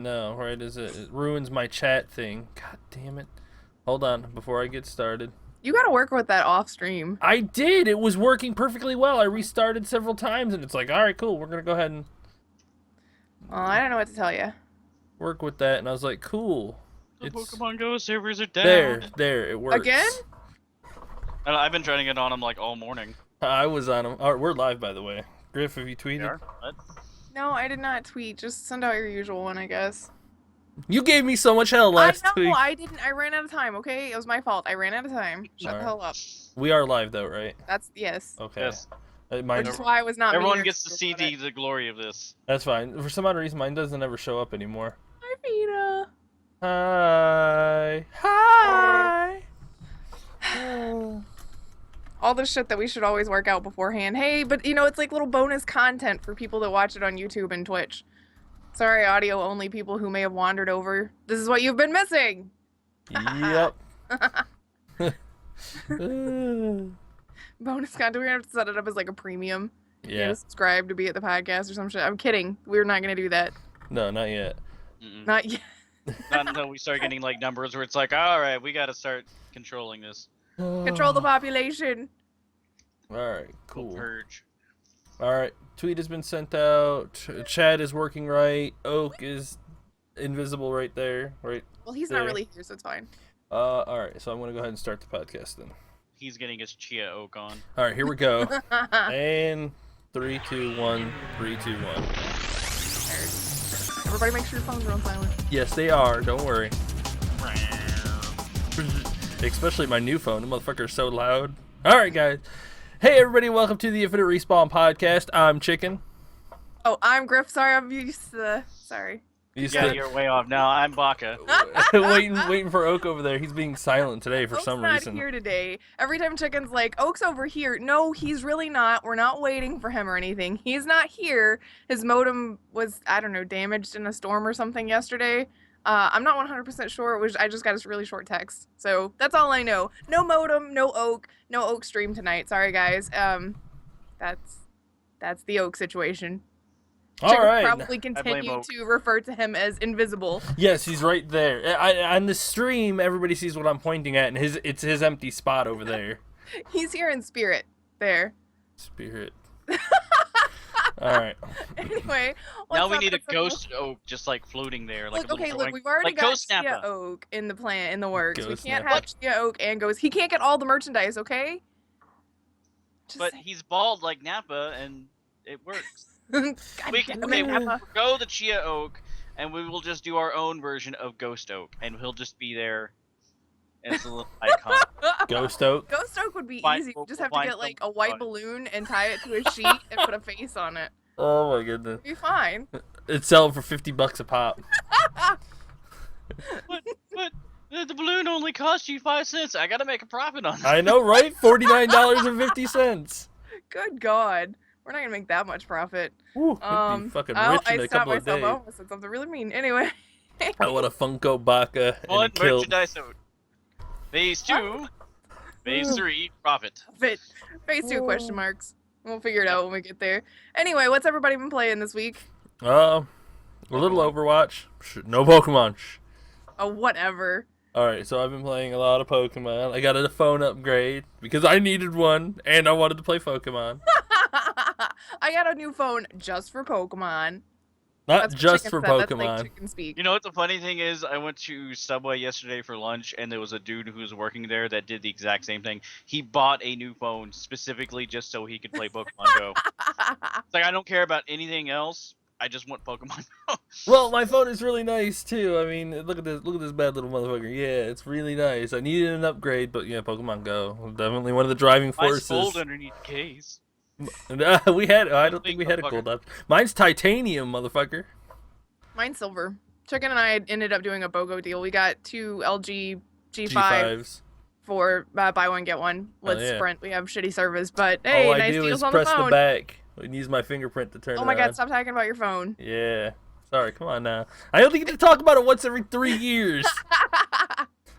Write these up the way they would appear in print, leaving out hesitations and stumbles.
No, right? It ruins my chat thing. God damn it. Hold on, before I get started. You gotta work with that off stream. I did. It was working perfectly well. I restarted several times, and it's like, all right, cool. We're gonna go ahead and Well, I don't know what to tell you. work with that. And I was like, cool. The Pokemon Go servers are there. down. It works. Again? I've been trying to get on them like all morning. I was on them. All right, we're live, by the way. Grif, have you tweeted? What? No, I did not tweet. Just send out your usual one, I guess. You gave me so much hell last I know, week. I didn't. I ran out of time, okay? It was my fault. I ran out of time. Shut the hell up. We are live, though, right? That's, yes. Okay. Yes. Mine, Which is why I was not Everyone mean gets to see about it. the glory of this. that's fine. For some odd reason, mine doesn't ever show up anymore. Hi, Vita. Hi. Hi. All the shit that we should always work out beforehand. Hey, but you know, it's like little bonus content for people that watch it on YouTube and Twitch. Sorry, audio only people who may have wandered over. This is what you've been missing. Yep. Bonus content. We're gonna have to set it up as like a premium. You Yeah. know, subscribe to be at the podcast or some shit. I'm kidding. We're not gonna do that. No, not yet. Not yet. Not until we start getting like numbers where it's like, all right, we got to start controlling this. Control the population. All right, cool. Purge. All right, tweet has been sent out. Chat is working right. Oak is invisible right there. Right. Well, he's there. not really here, so it's fine. All right, so I'm gonna go ahead and start the podcast then. He's getting his Chia Oak on. All right, here we go. And 3, 2, 1. 3, 2, 1. Everybody make sure your phones are on silent. Yes, they are. Don't worry. Especially my new phone. The motherfucker's so loud. All right, guys. Hey, everybody. Welcome to the Infinite Respawn Podcast. I'm Chicken. Oh, I'm Griff. Sorry, I'm used to the... Sorry. You're way off. No, I'm Baka. waiting for Oak over there. He's being silent today for Oak's some not reason. here today. Every time Chicken's like, Oak's over here. No, he's really not. We're not waiting for him or anything. He's not here. His modem was, I don't know, damaged in a storm or something yesterday. I'm not 100% sure. It was. I just got a really short text. So that's all I know. No modem, no Oak stream tonight. Sorry, guys. That's the Oak situation. All right. Probably continue to refer to him as invisible. Yes, he's right there. On the stream, everybody sees what I'm pointing at, and it's his empty spot over there. He's here in spirit. There. Spirit. All right. Anyway, now we need a ghost oak just like floating there. Like look, we've already like got Ghost Chia Nappa. Oak in the plan, in the works. Ghost we can't Nappa. have Chia Oak and Ghost. He can't get all the merchandise, okay? But he's bald like Nappa, and it works. God We can damn it, Nappa. go the Chia Oak, and we will just do our own version of Ghost Oak, and he'll just be there as a little icon. Ghost Oak. Ghost Oak would be Fine, easy. You we'll just have to find get like a some white fun. balloon and tie it to a sheet and put a face on it. Oh my goodness. It'd be fine. It's selling for $50 a pop. But the balloon only cost you 5 cents. I gotta make a profit on that. I know, right? $49.50. Good God. We're not gonna make that much profit. Woo, we'd be fucking I rich in a stopped couple of myself. days. I almost said something really mean. Anyway. I want a Funko Baka and a One kill. merchandise out. Phase 2. Phase 3. Profit. Phase 2 question marks. We'll figure it out when we get there. Anyway, what's everybody been playing this week? A little Overwatch. No Pokemon. Oh, whatever. Alright, so I've been playing a lot of Pokemon. I got a phone upgrade because I needed one and I wanted to play Pokemon. I got a new phone just for Pokemon. Not That's what just Chicken for said. That's like Pokemon. Chicken speak. You know what the funny thing is? I went to Subway yesterday for lunch, and there was a dude who was working there that did the exact same thing. He bought a new phone specifically just so he could play Pokemon Go. It's like, I don't care about anything else. I just want Pokemon Go. Well, my phone is really nice too. I mean, look at this bad little motherfucker. Yeah, it's really nice. I needed an upgrade, but yeah, Pokemon Go was definitely one of the driving Mine's forces. gold underneath the case. We had. I don't think we had a gold up. Mine's titanium, motherfucker. Mine's silver. Chicken and I ended up doing a BOGO deal. We got 2 LG G5 G5s. for buy one get one with yeah. Sprint. We have shitty service, but hey, All I nice do deals is on press the the phone. back and use my fingerprint to turn it Oh my on. God! Stop talking about your phone. Yeah. Sorry, come on now. I only get to talk about it once every 3 years.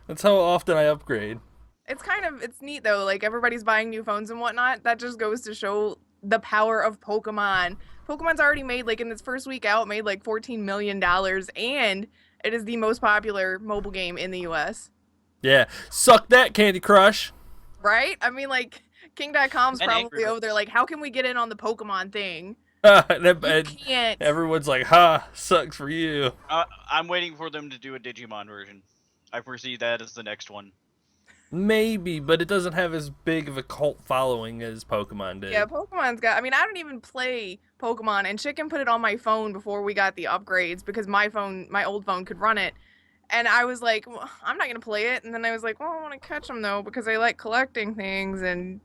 That's how often I upgrade. It's neat though. Like everybody's buying new phones and whatnot. That just goes to show the power of Pokemon. Pokemon's already made, like, in its first week out, made like $14 million, and it is the most popular mobile game in the US. Yeah. Suck that, Candy Crush. Right? I mean, like, King.com's And probably Angry over there, like, how can we get in on the Pokemon thing? and You can't. everyone's like, ha, sucks for you. I'm waiting for them to do a Digimon version. I foresee that as the next one. Maybe, but it doesn't have as big of a cult following as Pokemon did. Yeah, Pokemon's got. I mean, I don't even play Pokemon, and Chicken put it on my phone before we got the upgrades because my old phone, could run it. And I was like, well, I'm not gonna play it. And then I was like, well, I want to catch them though because I like collecting things, and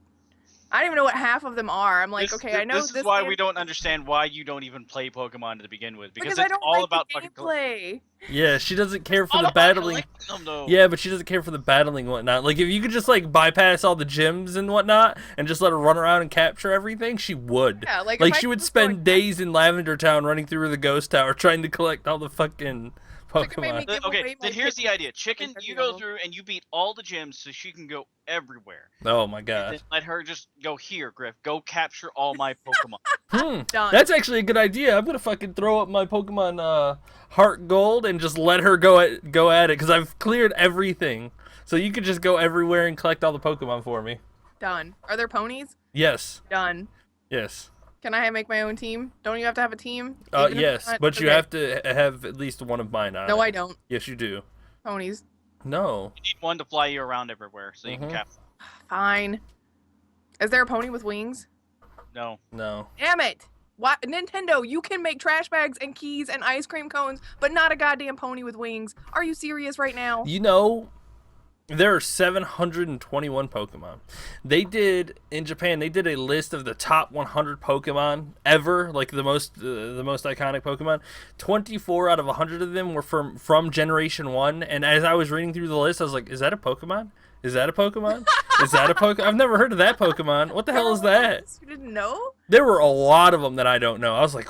I don't even know what half of them are. I'm like, okay, I know this is why we don't understand why you don't even play Pokemon to begin with, because I it's don't all like about the fucking gameplay. Yeah, she doesn't care for all the about battling. collecting them, though. Yeah, but she doesn't care for the battling and whatnot. Like, if you could just, like, bypass all the gyms and whatnot and just let her run around and capture everything, she would. Yeah, like, Like, if I she could would just go spend and- days in Lavender Town running through the ghost tower trying to collect all the fucking Chicken made me Pokemon. give away Okay, my then here's the Pokemon idea. Chicken, every you go level. through and you beat all the gyms so she can go everywhere. Oh, my And God. then let her just go here, Griff. Go capture all my Pokemon. Done. That's actually a good idea. I'm gonna fucking throw up my Pokemon Heart Gold and just let her go at it because I've cleared everything. So you could just go everywhere and collect all the Pokemon for me. Done. Are there ponies? Yes. Done. Yes. Can I make my own team? Don't you have to have a team? Even if Yes, it's not- but you okay. have to have at least one of mine on No, it. I don't. Yes, you do. Ponies. No. You need one to fly you around everywhere so you can Mhm. capture. Fine. Is there a pony with wings? No. No. Damn it! What Nintendo? You can make trash bags and keys and ice cream cones, but not a goddamn pony with wings. Are you serious right now? You know, there are 721 Pokemon. They did in Japan. They did a list of the top 100 Pokemon ever, like the most iconic Pokemon. 24 out of 100 of them were from Generation 1. And as I was reading through the list, I was like, "Is that a Pokemon? Is that a Pokemon? Is that a Pokemon? I've never heard of that Pokemon. What the hell is that?" You didn't know? There were a lot of them that I don't know. I was like,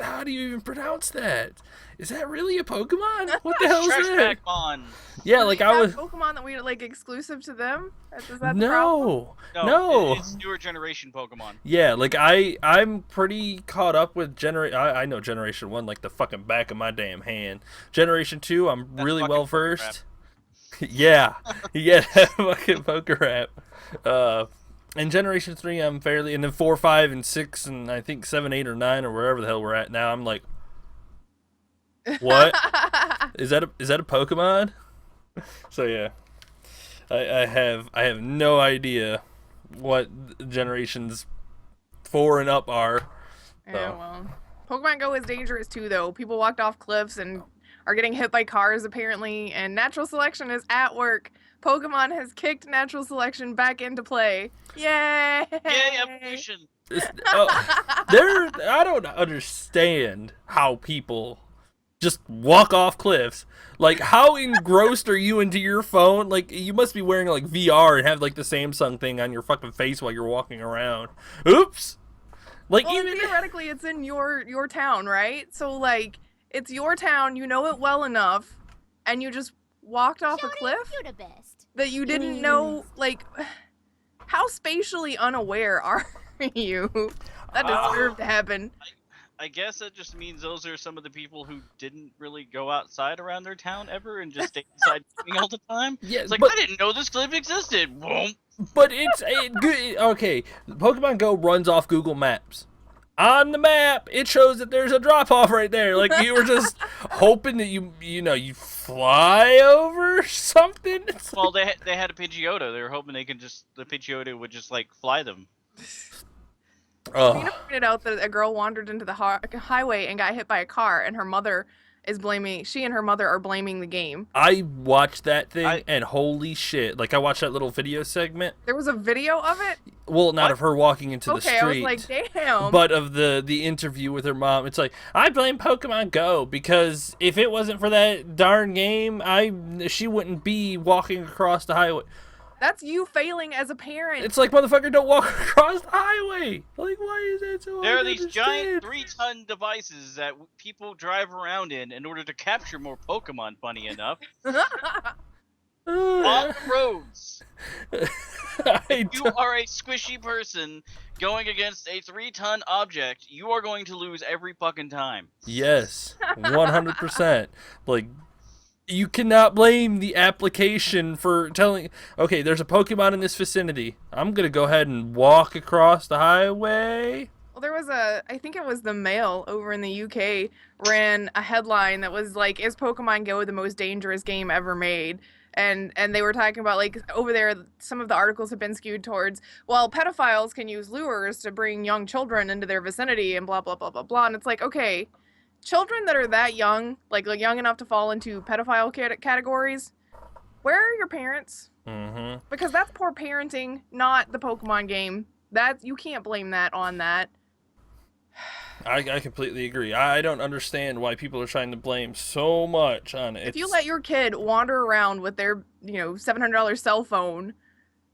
how do you even pronounce that? Is that really a Pokemon? What the hell is Trash that? bag on. Yeah, Do like they I have was. Pokemon that we like exclusive to them. Is that the problem? No. It's newer generation Pokemon. Yeah, like I'm pretty caught up with I know Generation 1 like the fucking back of my damn hand. Generation 2, I'm That's really fucking well poker versed. Yeah, fucking poker rap. And Generation 3, I'm fairly, and then 4, 5, and 6, and I think 7, 8, or 9, or wherever the hell we're at now. I'm like, what is that? Is that a Pokemon? So yeah, I have no idea what generations 4 and up are. Yeah, well. Pokemon Go is dangerous too, though. People walked off cliffs and are getting hit by cars, apparently, and natural selection is at work. Pokemon has kicked natural selection back into play. Yay! Yay, evolution. I don't understand how people just walk off cliffs. Like, how engrossed are you into your phone? Like, you must be wearing like VR and have like the Samsung thing on your fucking face while you're walking around. Oops. Like, Well, even theoretically, it's in your town, right? So like, it's your town. You know it well enough, and you just walked off a cliff that you didn't know. Like, how spatially unaware are you? That deserved to happen. I guess that just means those are some of the people who didn't really go outside around their town ever and just stayed inside gaming all the time. Yeah, It's like, but- I didn't know this cliff existed. Whoom. But okay. Pokemon Go runs off Google Maps. On the map, it shows that there's a drop off right there. Like, you were just hoping that you fly over something. It's Well, they had a Pidgeotto. They were hoping the Pidgeotto would just like fly them. oh. Trina pointed out that a girl wandered into the highway and got hit by a car, and her mother is blaming. She and her mother are blaming the game. I watched that thing and holy shit! Like, I watched that little video segment. There was a video of it. Well, not What? of her walking into the Okay, street. I was like, damn. But of the interview with her mom. It's like, I blame Pokemon Go because if it wasn't for that darn game, she wouldn't be walking across the highway. That's you failing as a parent. It's like, motherfucker, don't walk across the highway. Like, why is that so hard There are to these understand? giant 3-ton devices that people drive around in order to capture more Pokemon, funny enough, on the roads. If you are a squishy person going against a 3-ton object, you are going to lose every fucking time. Yes, 100%. Like, you cannot blame the application for telling, okay, there's a Pokemon in this vicinity. I'm going to go ahead and walk across the highway. Well, there was I think it was the Mail over in the UK ran a headline that was like, "Is Pokemon Go the most dangerous game ever made?" And they were talking about like over there, some of the articles have been skewed towards, well, pedophiles can use lures to bring young children into their vicinity and blah blah blah blah blah. And it's like, okay, children that are that young, like young enough to fall into pedophile categories, where are your parents? Mm-hmm. Because that's poor parenting, not the Pokemon game. That you can't blame that on that. I completely agree. I don't understand why people are trying to blame so much on it. If you let your kid wander around with their, $700 cell phone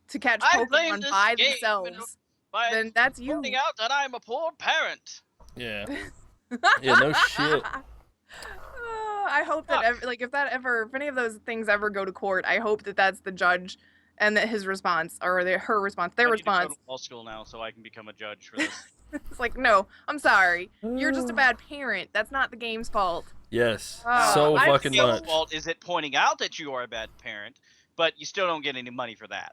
to catch I blame Pokemon this by game themselves, by then that's you. pointing out that I'm a poor parent. Yeah. Yeah, no shit. I hope that if any of those things ever go to court, I hope that that's the judge and that his response or her response, their I need response. to go to law school now so I can become a judge for this. It's like, no, I'm sorry. You're just a bad parent. That's not the game's fault. Yes. Oh, So I fucking feel- much. Fault is it pointing out that you are a bad parent, but you still don't get any money for that.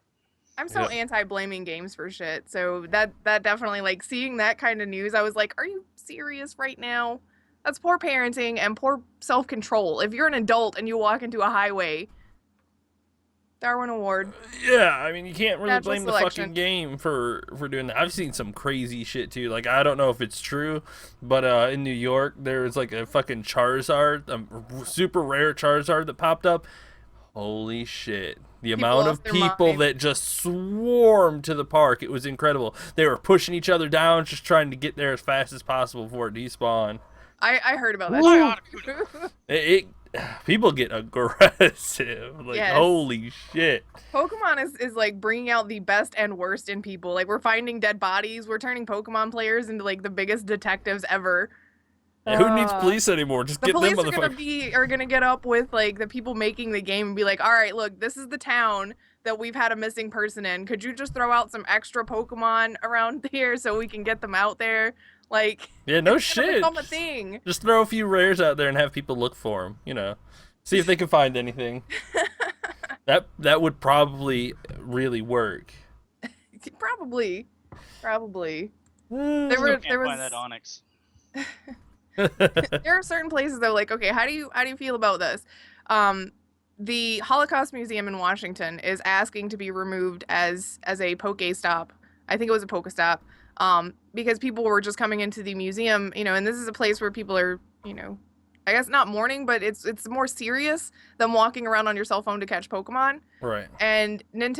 I'm so Yeah. anti-blaming games for shit. So that definitely, like, seeing that kind of news, I was like, are you serious right now? That's poor parenting and poor self-control. If you're an adult and you walk into a highway, Darwin Award. Yeah, I mean, you can't really Natural blame the selection. fucking game for doing that. I've seen some crazy shit too. Like, I don't know if it's true, but in New York there was like a fucking Charizard, a super rare Charizard that popped up. Holy shit. The amount lost of their people mind. that just swarmed to the park, it was incredible. They were pushing each other down, just trying to get there as fast as possible before it despawned. I heard about that. Woo! too. It people get aggressive. Like, Yes. holy shit. Pokemon is like bringing out the best and worst in people. Like, we're finding dead bodies. We're turning Pokemon players into like the biggest detectives ever. Yeah, who needs police anymore? Just The get them police motherfuckers. are gonna get up with like the people making the game and be like, all right, look, this is the town that we've had a missing person in. Could you just throw out some extra Pokemon around here so we can get them out there? Like, Yeah, no it's gonna shit. become a thing. Just throw a few rares out there and have people look for them. See if they can find anything. That would probably really work. Probably. There Still were can't there find was that Onyx. there are certain places though, like, okay, how do you feel about this? The Holocaust Museum in Washington is asking to be removed as a PokeStop. I think it was a PokeStop. Because people were just coming into the museum, and this is a place where people are, I guess not mourning, but it's more serious than walking around on your cell phone to catch Pokemon. Right. And not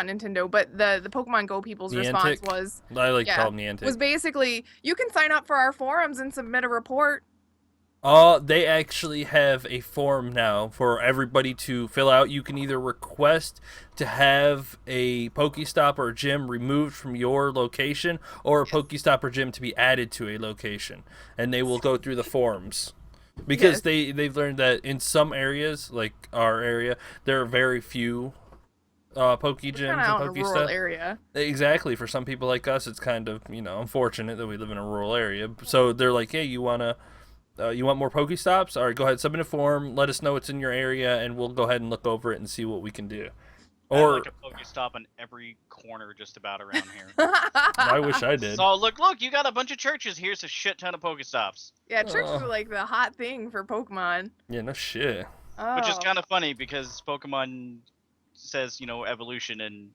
Nintendo, but the Pokemon Go people's response Niantic? was I like to call them Niantic. was basically, you can sign up for our forums and submit a report. They actually have a form now for everybody to fill out. You can either request to have a Pokestop or a gym removed from your location, or a Pokestop or gym to be added to a location, and they will go through the forms. Because Yes. they've learned that in some areas, like our area, there are very few Poke gyms Kind of and out in a Poke rural stuff. area. Exactly. For some people like us, it's kind of, unfortunate that we live in a rural area. So they're like, hey, you want more Pokestops? All right, go ahead, submit a form, let us know what's in your area, and we'll go ahead and look over it and see what we can do. I have, Or like a Pokestop on every corner just about around here. I wish I did. So look, you got a bunch of churches. Here's a shit ton of Pokestops. Yeah, churches Oh. are like the hot thing for Pokemon. Yeah, no shit. Which is Oh. kind of funny because Pokemon says, evolution, and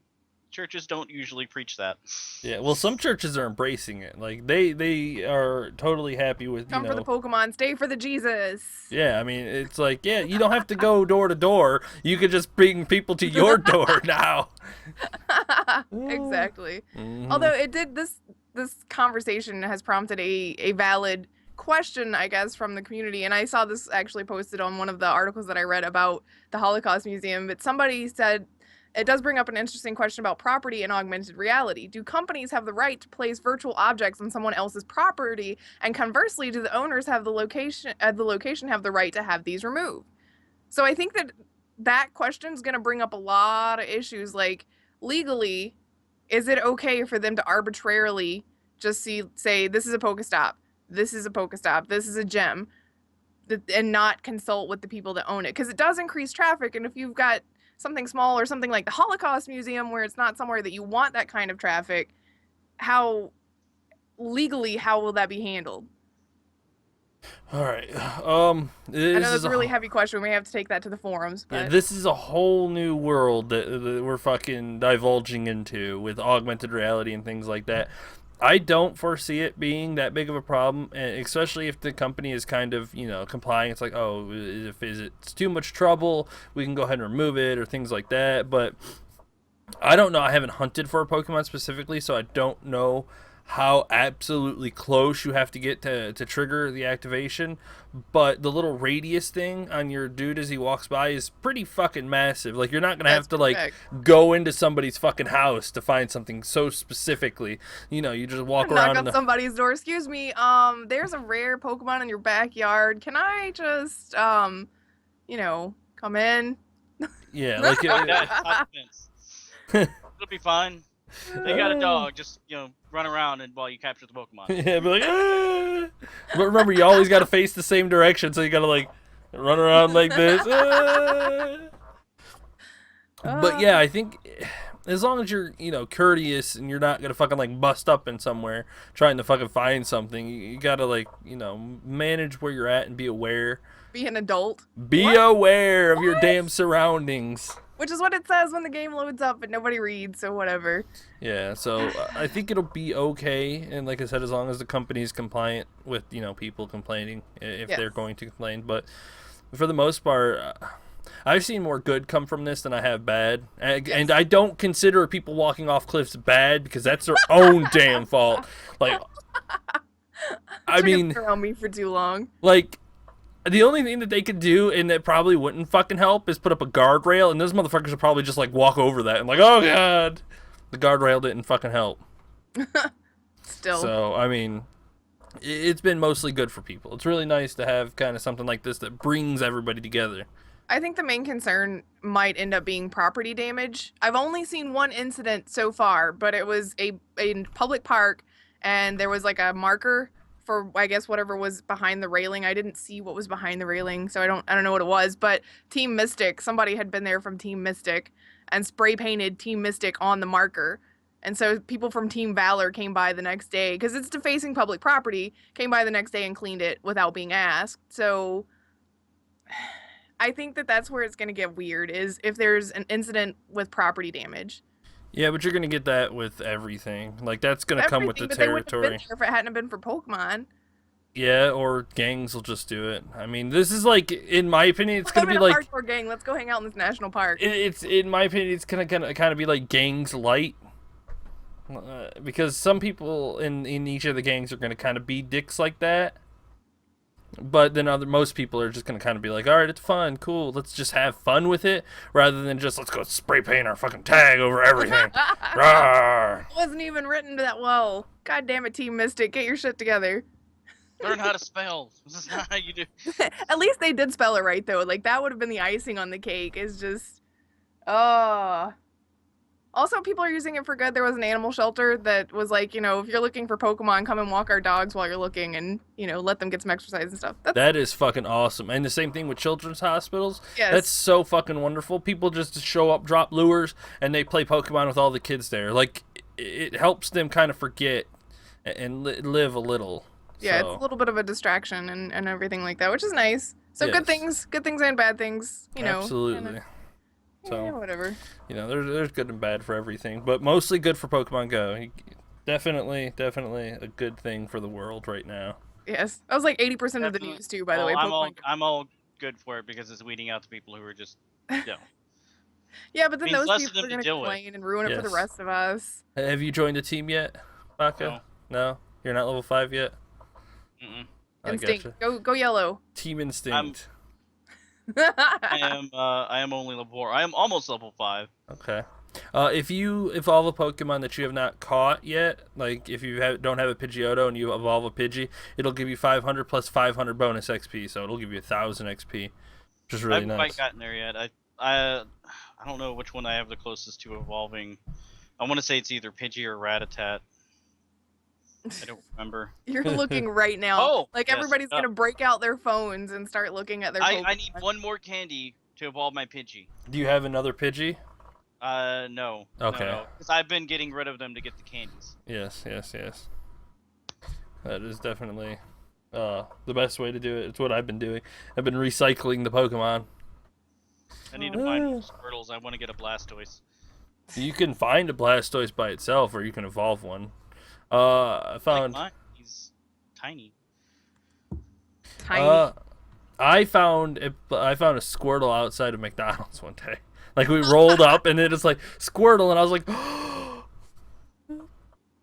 churches don't usually preach that. Yeah, well, some churches are embracing it. Like they are totally happy with Come for the Pokemon, stay for the Jesus. Yeah, I mean, it's like, yeah, you don't have to go door to door. You could just bring people to your door now. Exactly. Mhm. Although it did this conversation has prompted a valid question, I guess, from the community, and I saw this actually posted on one of the articles that I read about the Holocaust Museum, but somebody said it does bring up an interesting question about property and augmented reality. Do companies have the right to place virtual objects on someone else's property, and conversely, do the owners have the location have the right to have these removed? So I think that question is going to bring up a lot of issues, like legally, is it okay for them to arbitrarily just say this is a Pokestop, this is a Pokestop, this is a gem, and not consult with the people that own it? Because it does increase traffic, and if you've got something small or something like the Holocaust Museum where it's not somewhere that you want that kind of traffic, how legally how will that be handled? All right. I This know is that's a really heavy question. We may have to take that to the forums, yeah, but this is a whole new world that we're fucking divulging into with augmented reality and things like that. I don't foresee it being that big of a problem, and especially if the company is kind of, complying. It's like, oh, if it's too much trouble, we can go ahead and remove it or things like that. But I don't know. I haven't hunted for a Pokemon specifically, so I don't know how absolutely close you have to get to trigger the activation. But the little radius thing on your dude as he walks by is pretty fucking massive. Like, you're not going to have to, like, go into somebody's fucking house to find something so specifically. You just walk around. Knock on somebody's door. Excuse me, there's a rare Pokemon in your backyard. Can I just, come in? Yeah, like... It'll be fine. They got a dog, just run around and while you capture the Pokemon. Yeah, be like, ah! But remember, you always got to face the same direction, so you got to like run around like this. But yeah, I think as long as you're courteous and you're not gonna fucking like bust up in somewhere trying to fucking find something, you gotta like manage where you're at and be aware. Be an adult. Be aware of your damn surroundings. Which is what it says when the game loads up, but nobody reads, so whatever. Yeah, so I think it'll be okay, and like I said, as long as the company's compliant with people complaining if they're going to complain. But for the most part, I've seen more good come from this than I have bad, and I don't consider people walking off cliffs bad because that's their own damn fault. Like, I mean, around me for too long. Like, the only thing that they could do, and that probably wouldn't fucking help, is put up a guardrail, and those motherfuckers would probably just, like, walk over that and like, oh, God. The guardrail didn't fucking help. Still. So, I mean, it's been mostly good for people. It's really nice to have kind of something like this that brings everybody together. I think the main concern might end up being property damage. I've only seen one incident so far, but it was a public park, and there was, like, a marker for, I guess, whatever was behind the railing. I didn't see what was behind the railing, so I don't know what it was, but Team Mystic, somebody had been there from Team Mystic and spray painted Team Mystic on the marker. And so people from Team Valor came by the next day, because it's defacing public property, came by the next day and cleaned it without being asked. So I think that's where it's going to get weird, is if there's an incident with property damage. Yeah, but you're going to get that with everything. Like, that's going to come with the territory. They wouldn't have been there if it hadn't been for Pokemon. Yeah, or gangs will just do it. I mean, this is like, in my opinion, it's going to be like... I'm in a hardcore gang. Let's go hang out in this national park. It's in my opinion, it's going to kind of be like gangs light. Because some people in each of the gangs are going to kind of be dicks like that. But then most people are just going to kind of be like, all right, it's fun, cool, let's just have fun with it, rather than just, let's go spray paint our fucking tag over everything. It wasn't even written that well. God damn it, Team Mystic, get your shit together. Learn how to spell. This is not how you do. At least they did spell it right, though. Like, that would have been the icing on the cake, is just... Also, people are using it for good. There was an animal shelter that was like, if you're looking for Pokemon, come and walk our dogs while you're looking, and, let them get some exercise and stuff. That is fucking awesome. And the same thing with children's hospitals. Yes. That's so fucking wonderful. People just show up, drop lures, and they play Pokemon with all the kids there. Like, it helps them kind of forget and live a little. Yeah, so. It's a little bit of a distraction and everything like that, which is nice. So yes. Good things and bad things, Absolutely. So, yeah, whatever. There's good and bad for everything, but mostly good for Pokemon Go. Definitely a good thing for the world right now. Yes, that was like 80% of the news too. By the way, I'm all good for it because it's weeding out the people who are just, Yeah, but then those people are gonna complain and ruin it for the rest of us. Have you joined a team yet, Baka? No, you're not level 5 yet. Instinct, go yellow. Team Instinct. I am only level 4. I am almost level 5. Okay. If you evolve a Pokemon that you have not caught yet, like if you don't have a Pidgeotto and you evolve a Pidgey, it'll give you 500 plus 500 bonus XP, so it'll give you 1,000 XP, which is really nice. I haven't quite gotten there yet. I don't know which one I have the closest to evolving. I want to say it's either Pidgey or Rattata. I don't remember. You're looking right now. Oh, like yes, everybody's gonna break out their phones and start looking at their. I need one more candy to evolve my Pidgey. Do you have another Pidgey? No. Okay. No. Because I've been getting rid of them to get the candies. Yes. That is definitely the best way to do it. It's what I've been doing. I've been recycling the Pokemon. I need to find more Squirtles. I want to get a Blastoise. You can find a Blastoise by itself, or you can evolve one. I found. Like mine. He's tiny. Tiny. I found a Squirtle outside of McDonald's one day. Like we rolled up and it is like Squirtle, and I was like,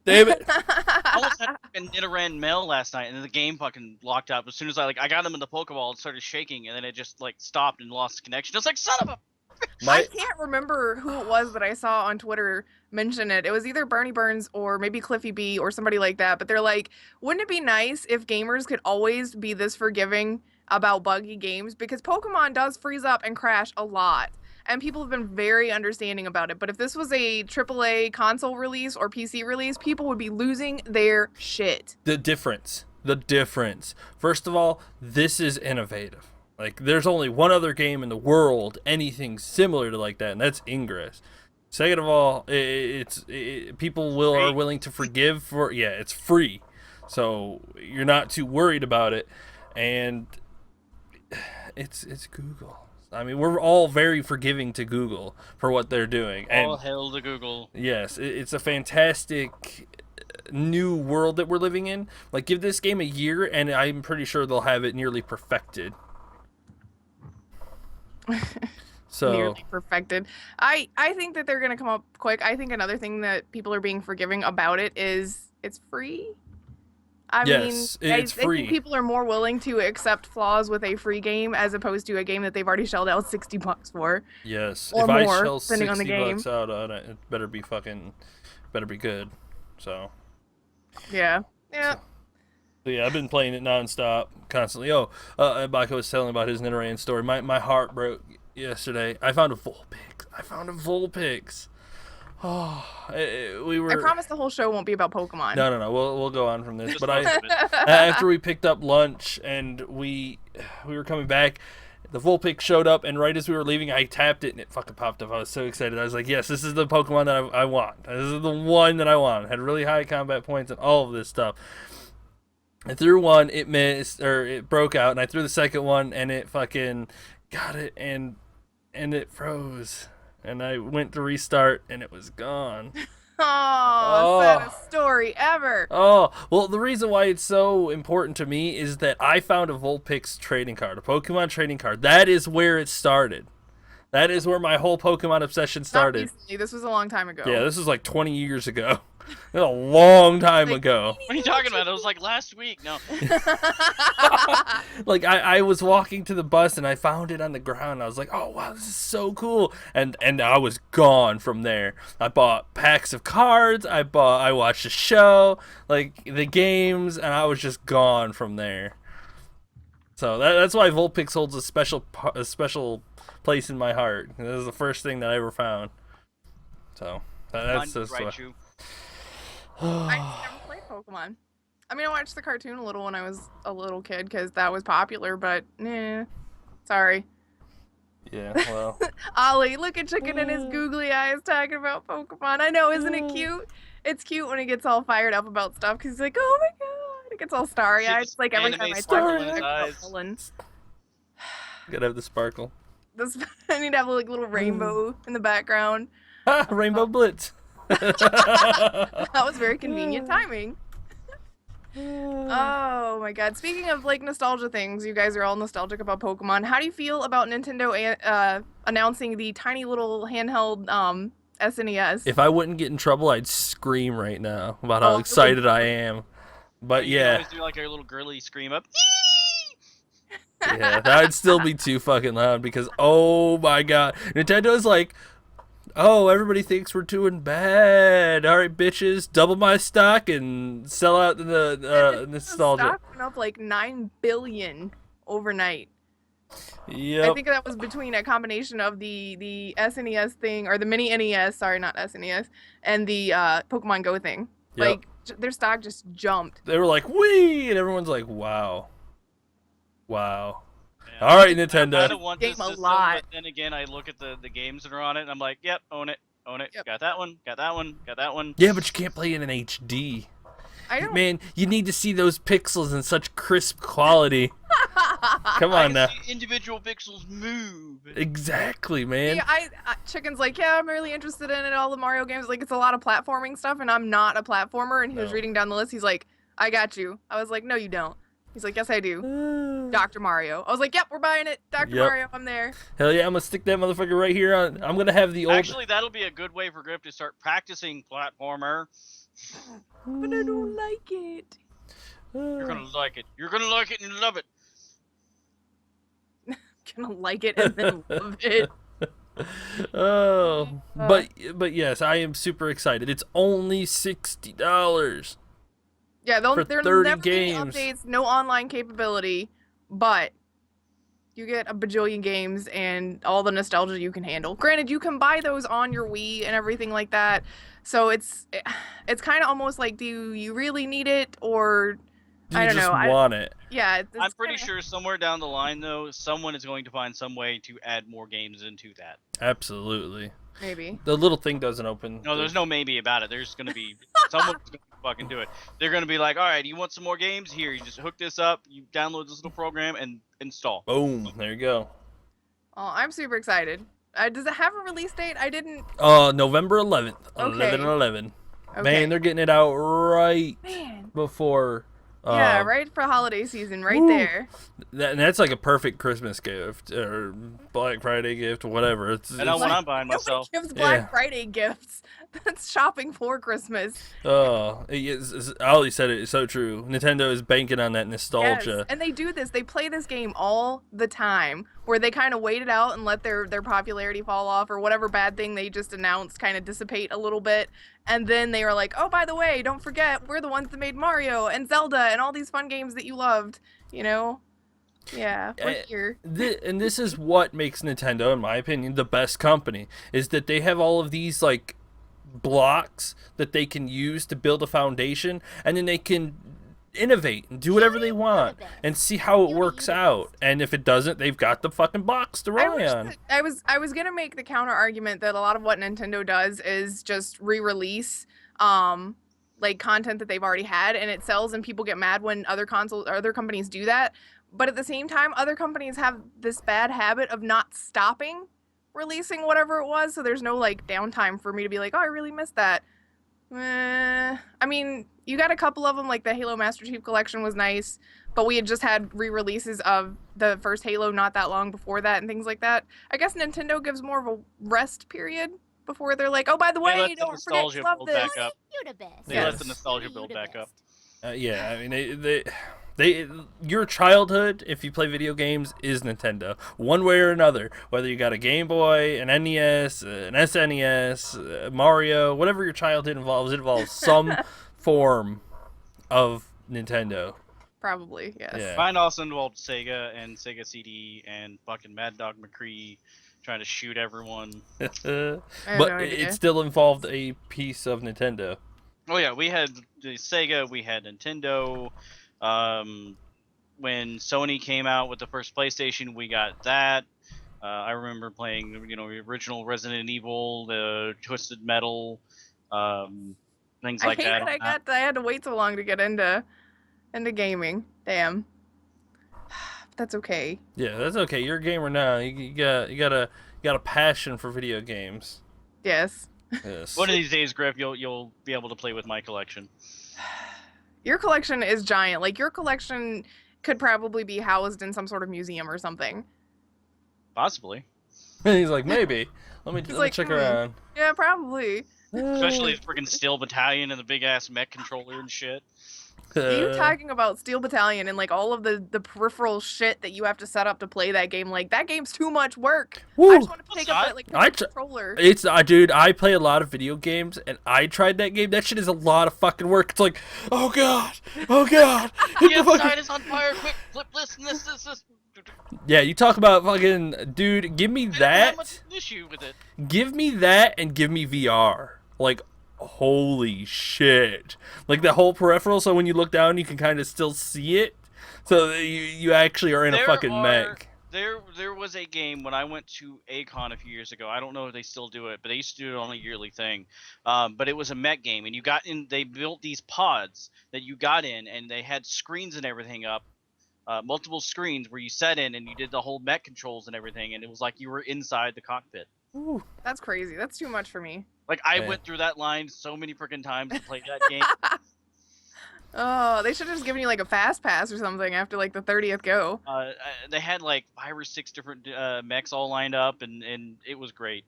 damn it! I almost had a Nidoran Mel last night, and then the game fucking locked up. As soon as I got him in the Pokeball, it started shaking, and then it just like stopped and lost connection. I was like, son of a. I can't remember who it was that I saw on Twitter mention it. It was either Bernie Burns or maybe Cliffy B or somebody like that. But they're like, wouldn't it be nice if gamers could always be this forgiving about buggy games? Because Pokemon does freeze up and crash a lot. And people have been very understanding about it. But if this was a AAA console release or PC release, people would be losing their shit. The difference. First of all, this is innovative. Like, there's only one other game in the world, anything similar to like that, and that's Ingress. Second of all, people are willing to forgive for, it's free. So you're not too worried about it. And it's Google. I mean, we're all very forgiving to Google for what they're doing. All hail to Google. Yes, it's a fantastic new world that we're living in. Like, give this game a year, and I'm pretty sure they'll have it nearly perfected. So nearly perfected. I think that they're gonna come up quick. I think another thing that people are being forgiving about it is it's free. I it's free. I think people are more willing to accept flaws with a free game as opposed to a game that they've already shelled out $60 for. Yes, or if more, I shell depending on the game. $60 out on it, it better be good. So yeah. So yeah, I've been playing it nonstop, constantly. Baka was telling about his Nidoran story. My heart broke yesterday. I found a Vulpix. Oh, I promise the whole show won't be about Pokemon. No. We'll go on from this. But after we picked up lunch and we were coming back, the Vulpix showed up, and right as we were leaving, I tapped it and it fucking popped up. I was so excited. I was like, yes, this is the Pokemon that I want. This is the one that I want. It had really high combat points and all of this stuff. I threw one, it missed, or it broke out, and I threw the second one, and it fucking got it, and it froze. And I went to restart, and it was gone. Oh, saddest story ever. Oh, well, the reason why it's so important to me is that I found a Vulpix trading card, a Pokemon trading card. That is where it started. That is where my whole Pokemon obsession started. Not recently. This was a long time ago. Yeah, this was like 20 years ago. A long time ago. What are you talking about? It was like last week. No. Like I was walking to the bus and I found it on the ground. I was like, oh wow, this is so cool. And I was gone from there. I bought packs of cards. I watched the show, like the games, and I was just gone from there. So that's why Vulpix holds a special place in my heart. This is the first thing that I ever found. So that's just Raichu. I just never played Pokemon. I mean, I watched the cartoon a little when I was a little kid because that was popular, but sorry. Yeah, well. Ollie, look at Chicken and his googly eyes talking about Pokemon. I know, isn't it cute? It's cute when he gets all fired up about stuff because he's like, oh my god. It gets all starry-eyed. It's like every time I talk to him, Gotta have the sparkle. I need to have a little rainbow in the background. Rainbow Blitz. That was very convenient timing. Oh my god. Speaking of like nostalgia things, you guys are all nostalgic about Pokemon. How do you feel about Nintendo announcing the tiny little handheld SNES? If I wouldn't get in trouble, I'd scream right now about how excited I am. But You yeah. always do like a little girly scream up. Yeah, that would still be too fucking loud because oh my god. Nintendo's like, oh, everybody thinks we're doing bad. All right, bitches, double my stock and sell out the nostalgia. The stock went up like $9 billion overnight. Yep. I think that was between a combination of the SNES thing, or the mini NES, sorry, not SNES, and the Pokemon Go thing. Yep. Like, their stock just jumped. They were like, "Wee!" and everyone's like, "Wow, wow." Yeah. All right, I Nintendo. kind of want this Game a system, lot. but then again, I look at the games that are on it, and I'm like, yep, own it, own it. Yep. Got that one, got that one, got that one. Yeah, but you can't play it in HD. I don't. Man, you need to see those pixels in such crisp quality. Come I on can now. see individual pixels move. Exactly, man. Yeah, Chicken's like, yeah, I'm really interested in it. All the Mario games, like, it's a lot of platforming stuff, and I'm not a platformer. And he was No. reading down the list. He's like, I got you. I was like, no, you don't. He's like, yes, I do. Dr. Mario. I was like, yep, we're buying it. Dr. Yep. Mario, I'm there. Hell yeah, I'm gonna stick that motherfucker right here on. I'm gonna have the old. Actually, that'll be a good way for Grip to start practicing platformer. But I don't like it. You're gonna like it. You're gonna like it and love it. Gonna like it and then love it. Oh, but yes, I am super excited. It's only $60. Yeah, For there 30 never be any games. updates, no online capability, but you get a bajillion games and all the nostalgia you can handle. Granted, you can buy those on your Wii and everything like that, so it's kind of almost like, do you really need it, or Do I you don't just know. want it? Yeah, I'm pretty sure somewhere down the line, though, someone is going to find some way to add more games into that. Absolutely. maybe. The little thing doesn't open. No, there's no maybe about it. There's gonna be someone's gonna fucking do it. They're gonna be like, all right, you want some more games? Here, you just hook this up, you download this little program, and install. Boom. There you go. Oh, I'm super excited. Does it have a release date? I didn't. November 11th. Okay. 11/11. Okay. Man, they're getting it out right Man. before. Yeah, right for holiday season, right woo. there. And that's like a perfect Christmas gift or Black Friday gift, whatever. I know what I'm buying Nobody myself. gives Black Yeah. Friday gifts. That's shopping for Christmas. Ali said it. It's so true. Nintendo is banking on that nostalgia. Yes. And they do this. They play this game all the time, where they kind of wait it out and let their popularity fall off, or whatever bad thing they just announced kind of dissipate a little bit. And then they were like, oh, by the way, don't forget, we're the ones that made Mario and Zelda and all these fun games that you loved, you know? Yeah, we're here. And this is what makes Nintendo, in my opinion, the best company, is that they have all of these like blocks that they can use to build a foundation, and then they can innovate and do whatever they want and see how it works out. And if it doesn't, they've got the fucking blocks to rely on. I was gonna make the counter argument that a lot of what Nintendo does is just re-release like content that they've already had, and it sells, and people get mad when other companies do that. But at the same time, other companies have this bad habit of not stopping releasing whatever it was, so there's no like downtime for me to be like, oh, I really missed that. I mean, you got a couple of them, like the Halo Master Chief Collection was nice, but we had just had re-releases of the first Halo not that long before that and things like that. I guess Nintendo gives more of a rest period before they're like, oh, by the They way, let the don't forget nostalgia you love build this. back up. You're the best. They Yes. let the nostalgia build back up. Yeah, I mean, they your childhood, if you play video games, is Nintendo, one way or another. Whether you got a Game Boy, an NES, an SNES, Mario, whatever your childhood involves, it involves some form of Nintendo. Probably, yes. Yeah. Mine also involved Sega and Sega CD and fucking Mad Dog McCree trying to shoot everyone. But no idea. it still involved a piece of Nintendo. Oh yeah, we had the Sega, we had Nintendo. When Sony came out with the first PlayStation, we got that. I remember playing, the original Resident Evil, the Twisted Metal, things like I hate that. that I had to wait so long to get into gaming. Damn. That's okay. Yeah, that's okay. You're a gamer now. You got a passion for video games. Yes. Yes. One of these days, Griff, you'll be able to play with my collection. Your collection is giant. Like, your collection could probably be housed in some sort of museum or something. Possibly. He's like, maybe. Let me like, check around. Yeah, probably. Especially the freaking Steel Battalion and the big ass mech controller and shit. You talking about Steel Battalion and like all of the peripheral shit that you have to set up to play that game, like that game's too much work. Woo. I just want to pick up that like controller. It's dude, I play a lot of video games, and I tried that game. That shit is a lot of fucking work. It's like, oh god, hit The the fucking- inside is on fire. Quick, flip this and this. Yeah, you talk about fucking dude. Give me I didn't have much that. of an issue with it. Give me that, and give me VR. Like, holy shit! Like the whole peripheral, so when you look down, you can kind of still see it. So you actually are in a fucking mech. There was a game when I went to Acon a few years ago. I don't know if they still do it, but they used to do it on a yearly thing. But it was a mech game, and you got in. They built these pods that you got in, and they had screens and everything up, multiple screens where you sat in and you did the whole mech controls and everything, and it was like you were inside the cockpit. Ooh. That's crazy. That's too much for me. Like I Yeah. went through that line so many freaking times to play that game. Oh, they should have just given you like a fast pass or something after like the 30th go. They had like 5 or 6 different mechs all lined up, and it was great.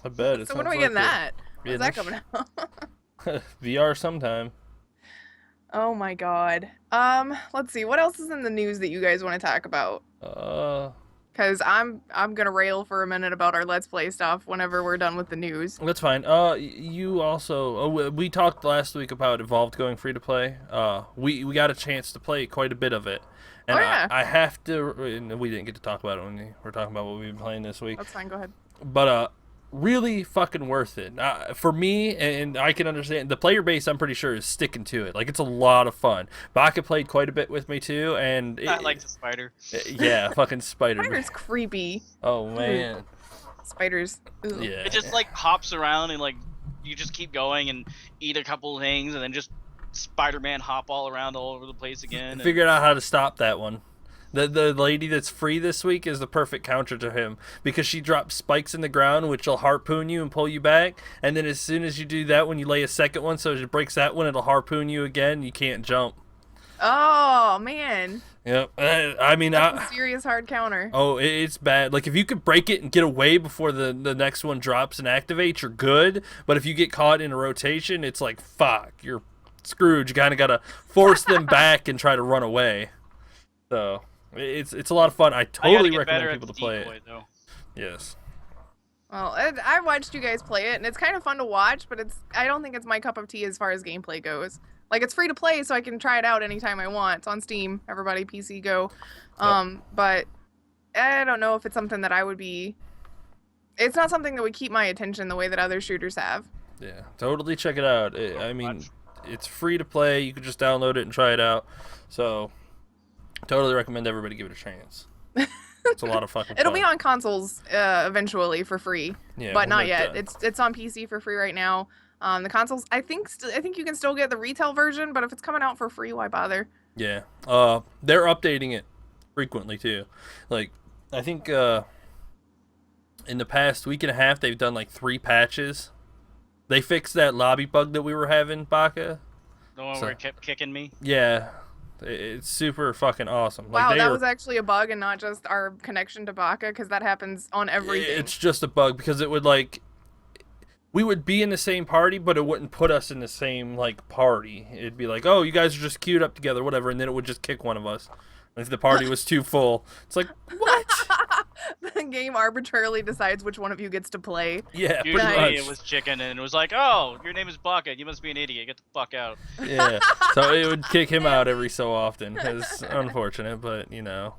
I bet. It So when are sounds we getting like that? Yeah, When's that coming out? VR sometime. Oh my god. Let's see. What else is in the news that you guys want to talk about? Because I'm gonna rail for a minute about our Let's Play stuff whenever we're done with the news. That's fine. You also we talked last week about Evolved going free to play. We got a chance to play quite a bit of it, and Oh, yeah. I have to. We didn't get to talk about it when we were talking about what we've been playing this week. That's fine. Go ahead. But really fucking worth it. For me, and I can understand the player base. I'm pretty sure is sticking to it. Like it's a lot of fun. Baka played quite a bit with me too, and Not like the spider. Yeah, fucking spider. Spider's creepy. Oh man. Spiders. Ugh. Yeah. It just like hops around and like you just keep going and eat a couple of things and then just Spider-Man hop all around all over the place again. And... Figured out how to stop that one. The lady that's free this week is the perfect counter to him because she drops spikes in the ground which will harpoon you and pull you back, and then as soon as you do that, when you lay a second one, so as it breaks that one, it'll harpoon you again. You can't jump. Oh man. Yep. I mean, That's a serious hard counter. oh, it's bad. Like if you could break it and get away before the next one drops and activates, you're good. But if you get caught in a rotation, it's like fuck, you're screwed. You kind of gotta force them back and try to run away. So. It's a lot of fun. I totally recommend people to play it. Though. Yes. Well, I watched you guys play it, and it's kind of fun to watch, but I don't think it's my cup of tea as far as gameplay goes. Like, it's free to play, so I can try it out anytime I want. It's on Steam. Everybody, PC, go. But I don't know if it's something that I would be... It's not something that would keep my attention the way that other shooters have. Yeah, totally check it out. I mean, it's free to play. You can just download it and try it out. So... Totally recommend everybody give it a chance. It's a lot of fucking It'll fun. be on consoles eventually for free, Yeah, but not when yet. they're done. It's on PC for free right now. The consoles, I think you can still get the retail version, but if it's coming out for free, why bother? Yeah. They're updating it frequently too. Like, I think in the past week and a half they've done like 3 patches. They fixed that lobby bug that we were having, Baka. The one where it kept kicking me. Yeah. It's super fucking awesome. Wow, Like, that was actually a bug and not just our connection to Baka, because that happens on everything. It's just a bug because it would like we would be in the same party, but it wouldn't put us in the same like party. It'd be like, oh, you guys are just queued up together, whatever, and then it would just kick one of us if the party was too full. It's like, what? The game arbitrarily decides which one of you gets to play. Yeah, pretty Usually much. it was chicken and it was like, oh, your name is Baka. You must be an idiot. Get the fuck out. Yeah, so it would kick him out every so often. It's unfortunate, but you know,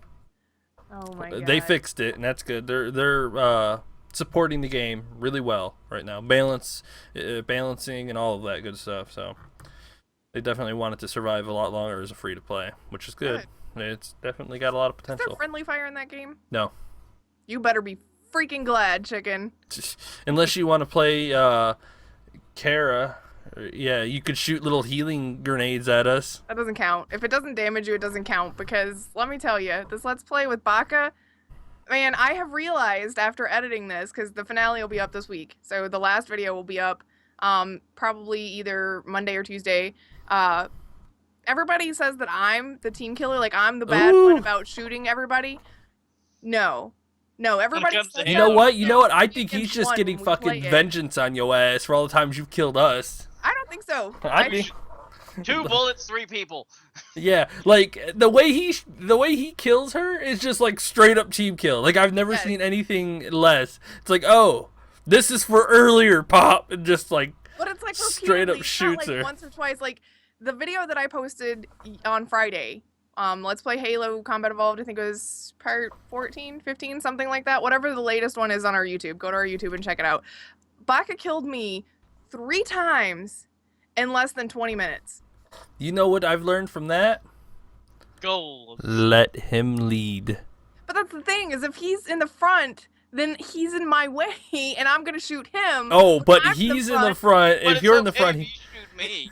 Oh my god. they fixed it, and that's good. They're supporting the game really well right now, balancing and all of that good stuff. So they definitely want it to survive a lot longer as a free to play, which is good. It's definitely got a lot of Is there potential. friendly fire in that game? No. You better be freaking glad, chicken. Unless you want to play Kara, yeah, you could shoot little healing grenades at us. That doesn't count. If it doesn't damage you, it doesn't count, because let me tell you, this Let's Play with Baka, man, I have realized after editing this, because the finale will be up this week, so the last video will be up probably either Monday or Tuesday. Everybody says that I'm the team killer, like I'm the bad one about shooting everybody. No, everybody comes to says him. You know that what? You know what? I we think he's against just one getting when we play fucking it. vengeance on your ass for all the times you've killed us. I don't think so. I mean, 2 bullets, 3 people. yeah, like the way he kills her is just like straight up team kill. Like I've never Yes. seen anything less. It's like, oh, this is for earlier, pop, and just like But it's like straight up repeatedly, shoots not like her. once or twice. Like the video that I posted on Friday, Let's Play Halo Combat Evolved. I think it was part 14, 15, something like that. Whatever the latest one is on our YouTube. Go to our YouTube and check it out. Baka killed me 3 times in less than 20 minutes. You know what I've learned from that? Gold. Let him lead. But that's the thing, is if he's in the front, then he's in my way, and I'm gonna shoot him. Oh, but I'm he's in the front. But If you're in the front, you shoot me.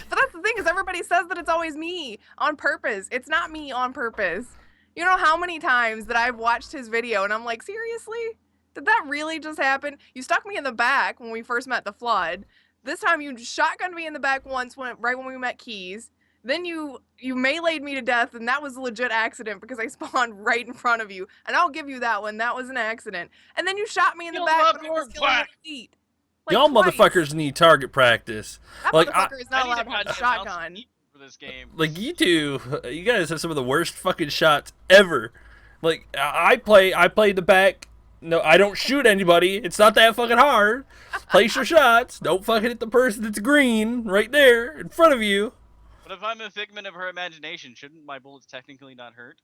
But that's the thing, is everybody says that it's always me on purpose. It's not me on purpose. You know how many times that I've watched his video and I'm like, seriously? Did that really just happen? You stuck me in the back when we first met the Flood. This time you shotgunned me in the back once, right when we met Keys. Then you meleeed me to death, and that was a legit accident because I spawned right in front of you. And I'll give you that one. That was an accident. And then you shot me in the back when I was killing the elite. Like, y'all twice. motherfuckers need target practice. That Like, motherfucker is not I need allowed to have a goddamn shotgun. mouse for this game. Like you two, you guys have some of the worst fucking shots ever. Like I play the back. No, I don't shoot anybody. It's not that fucking hard. Place your shots. Don't fucking hit the person that's green right there in front of you. But if I'm a figment of her imagination, shouldn't my bullets technically not hurt?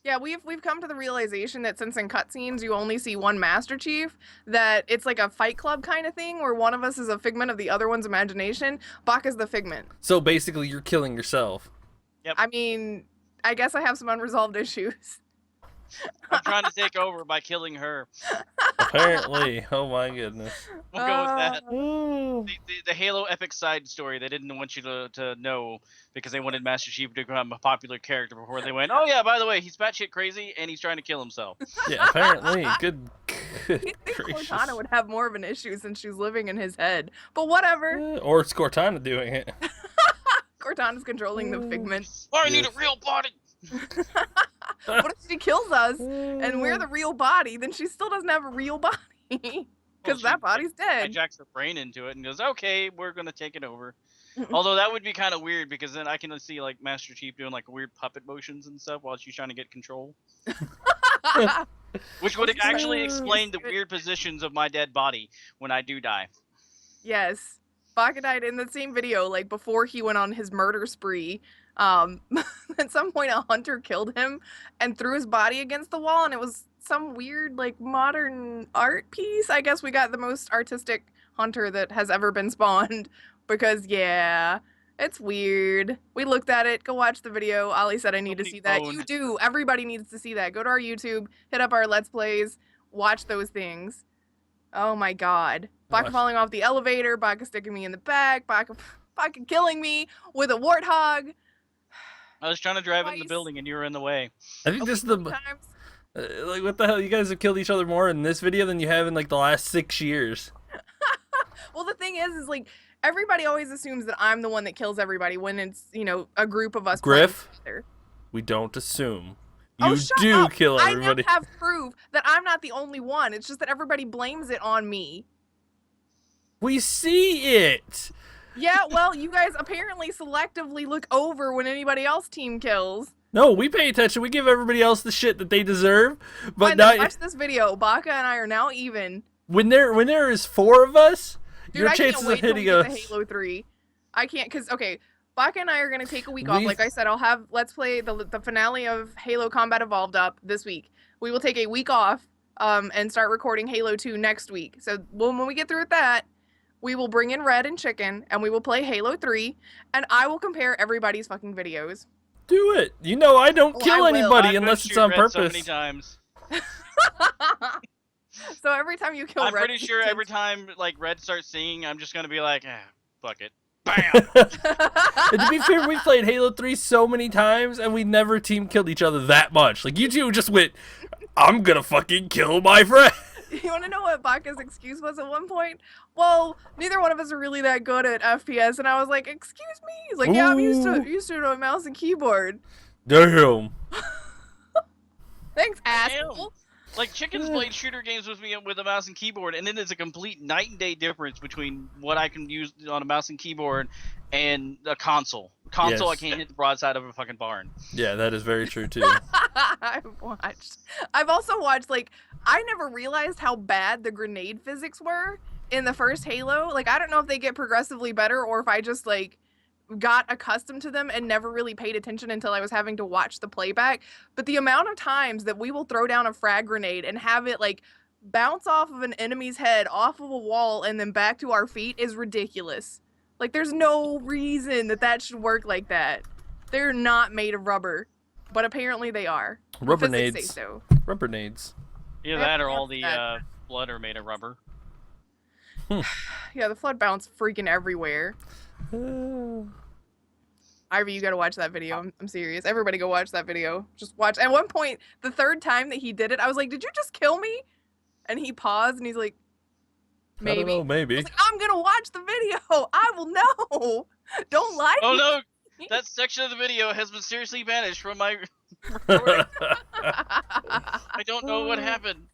Yeah, we've come to the realization that since in cutscenes you only see one Master Chief, that it's like a Fight Club kind of thing where one of us is a figment of the other one's imagination. Baka's the figment. So basically, you're killing yourself. I mean, I guess I have some unresolved issues. I'm trying to take over by killing her. Apparently. Oh my goodness. We'll go with that. Ooh. The Halo epic side story they didn't want you to know because they wanted Master Chief to become a popular character before they went, oh yeah, by the way, he's batshit crazy and he's trying to kill himself. Yeah, apparently. Good You'd think gracious. Cortana would have more of an issue since she's living in his head. But whatever. Or it's Cortana doing it. Cortana's controlling the figment. Oh, I need a real body! What if she kills us and we're the real body? Then she still doesn't have a real body. Because Well, that body's dead. Hijacks her brain into it and goes, okay, we're gonna take it over. Although that would be kind of weird because then I can see like Master Chief doing like weird puppet motions and stuff while she's trying to get control. Which would actually explain the weird positions of my dead body when I do die. Yes. Baka died in the same video, like before he went on his murder spree. At some point a hunter killed him and threw his body against the wall, and it was some weird like modern art piece. I guess we got the most artistic hunter that has ever been spawned because yeah, it's weird. We looked at it. Go watch the video. Ollie said I need to see that. You do. Everybody needs to see that. Go to our YouTube, hit up our Let's Plays, watch those things. Oh my god. Baka falling off the elevator, Baka sticking me in the back, Baka killing me with a warthog. I was trying to drive in the building and you were in the way. I think this is the like what the hell? You guys have killed each other more in this video than you have in like the last 6 years. Well, the thing is like everybody always assumes that I'm the one that kills everybody when it's, you know, a group of us. Grif, we don't assume. You do up. kill everybody. I have proof that I'm not the only one. It's just that everybody blames it on me. We see it. Yeah, well, you guys apparently selectively look over when anybody else team kills. No, we pay attention. We give everybody else the shit that they deserve. But not watch this video. Baka and I are now even. When there is 4 of us, dude, your chances of hitting us. Halo 3. I can't, cause okay, Baka and I are gonna take a week off. Like I said, I'll have Let's Play the finale of Halo Combat Evolved up this week. We will take a week off, and start recording Halo 2 next week. So when we get through with that, we will bring in Red and Chicken, and we will play Halo 3, and I will compare everybody's fucking videos. Do it. You know I don't kill anybody unless it's on purpose. So many times. So every time you kill I'm Red, pretty sure every time like Red starts singing, I'm just gonna be like, fuck it. Bam! And to be fair, we played Halo 3 so many times, and we never team killed each other that much. Like, you two just went, I'm gonna fucking kill my friend. You want to know what Baka's excuse was at one point? Well, neither one of us are really that good at FPS, and I was like, excuse me? He's like, yeah, I'm used to a mouse and keyboard. Damn. Thanks, asshole. Like, Chicken's played shooter games with me with a mouse and keyboard, and then there's a complete night and day difference between what I can use on a mouse and keyboard and a console. Yes. I can't hit the broadside of a fucking barn. Yeah, that is very true, too. I've also watched, like, I never realized how bad the grenade physics were in the first Halo. Like, I don't know if they get progressively better or if I just, like, got accustomed to them and never really paid attention until I was having to watch the playback. But the amount of times that we will throw down a frag grenade and have it like bounce off of an enemy's head, off of a wall, and then back to our feet is ridiculous. Like, there's no reason that should work like that. They're not made of rubber, but apparently they are. Rubber Physics say nades. so. Rubber nades. Either that or all the blood are made of rubber. Yeah, the flood bounced freaking everywhere. Ivy, you gotta watch that video. I'm serious. Everybody go watch that video. Just watch. At one point, the third time that he did it, I was like, did you just kill me? And he paused and he's like, maybe. I don't know, maybe. I was like, I'm gonna watch the video. I will know. Don't lie to Oh me. no! That section of the video has been seriously banished from my recording. I don't know what happened.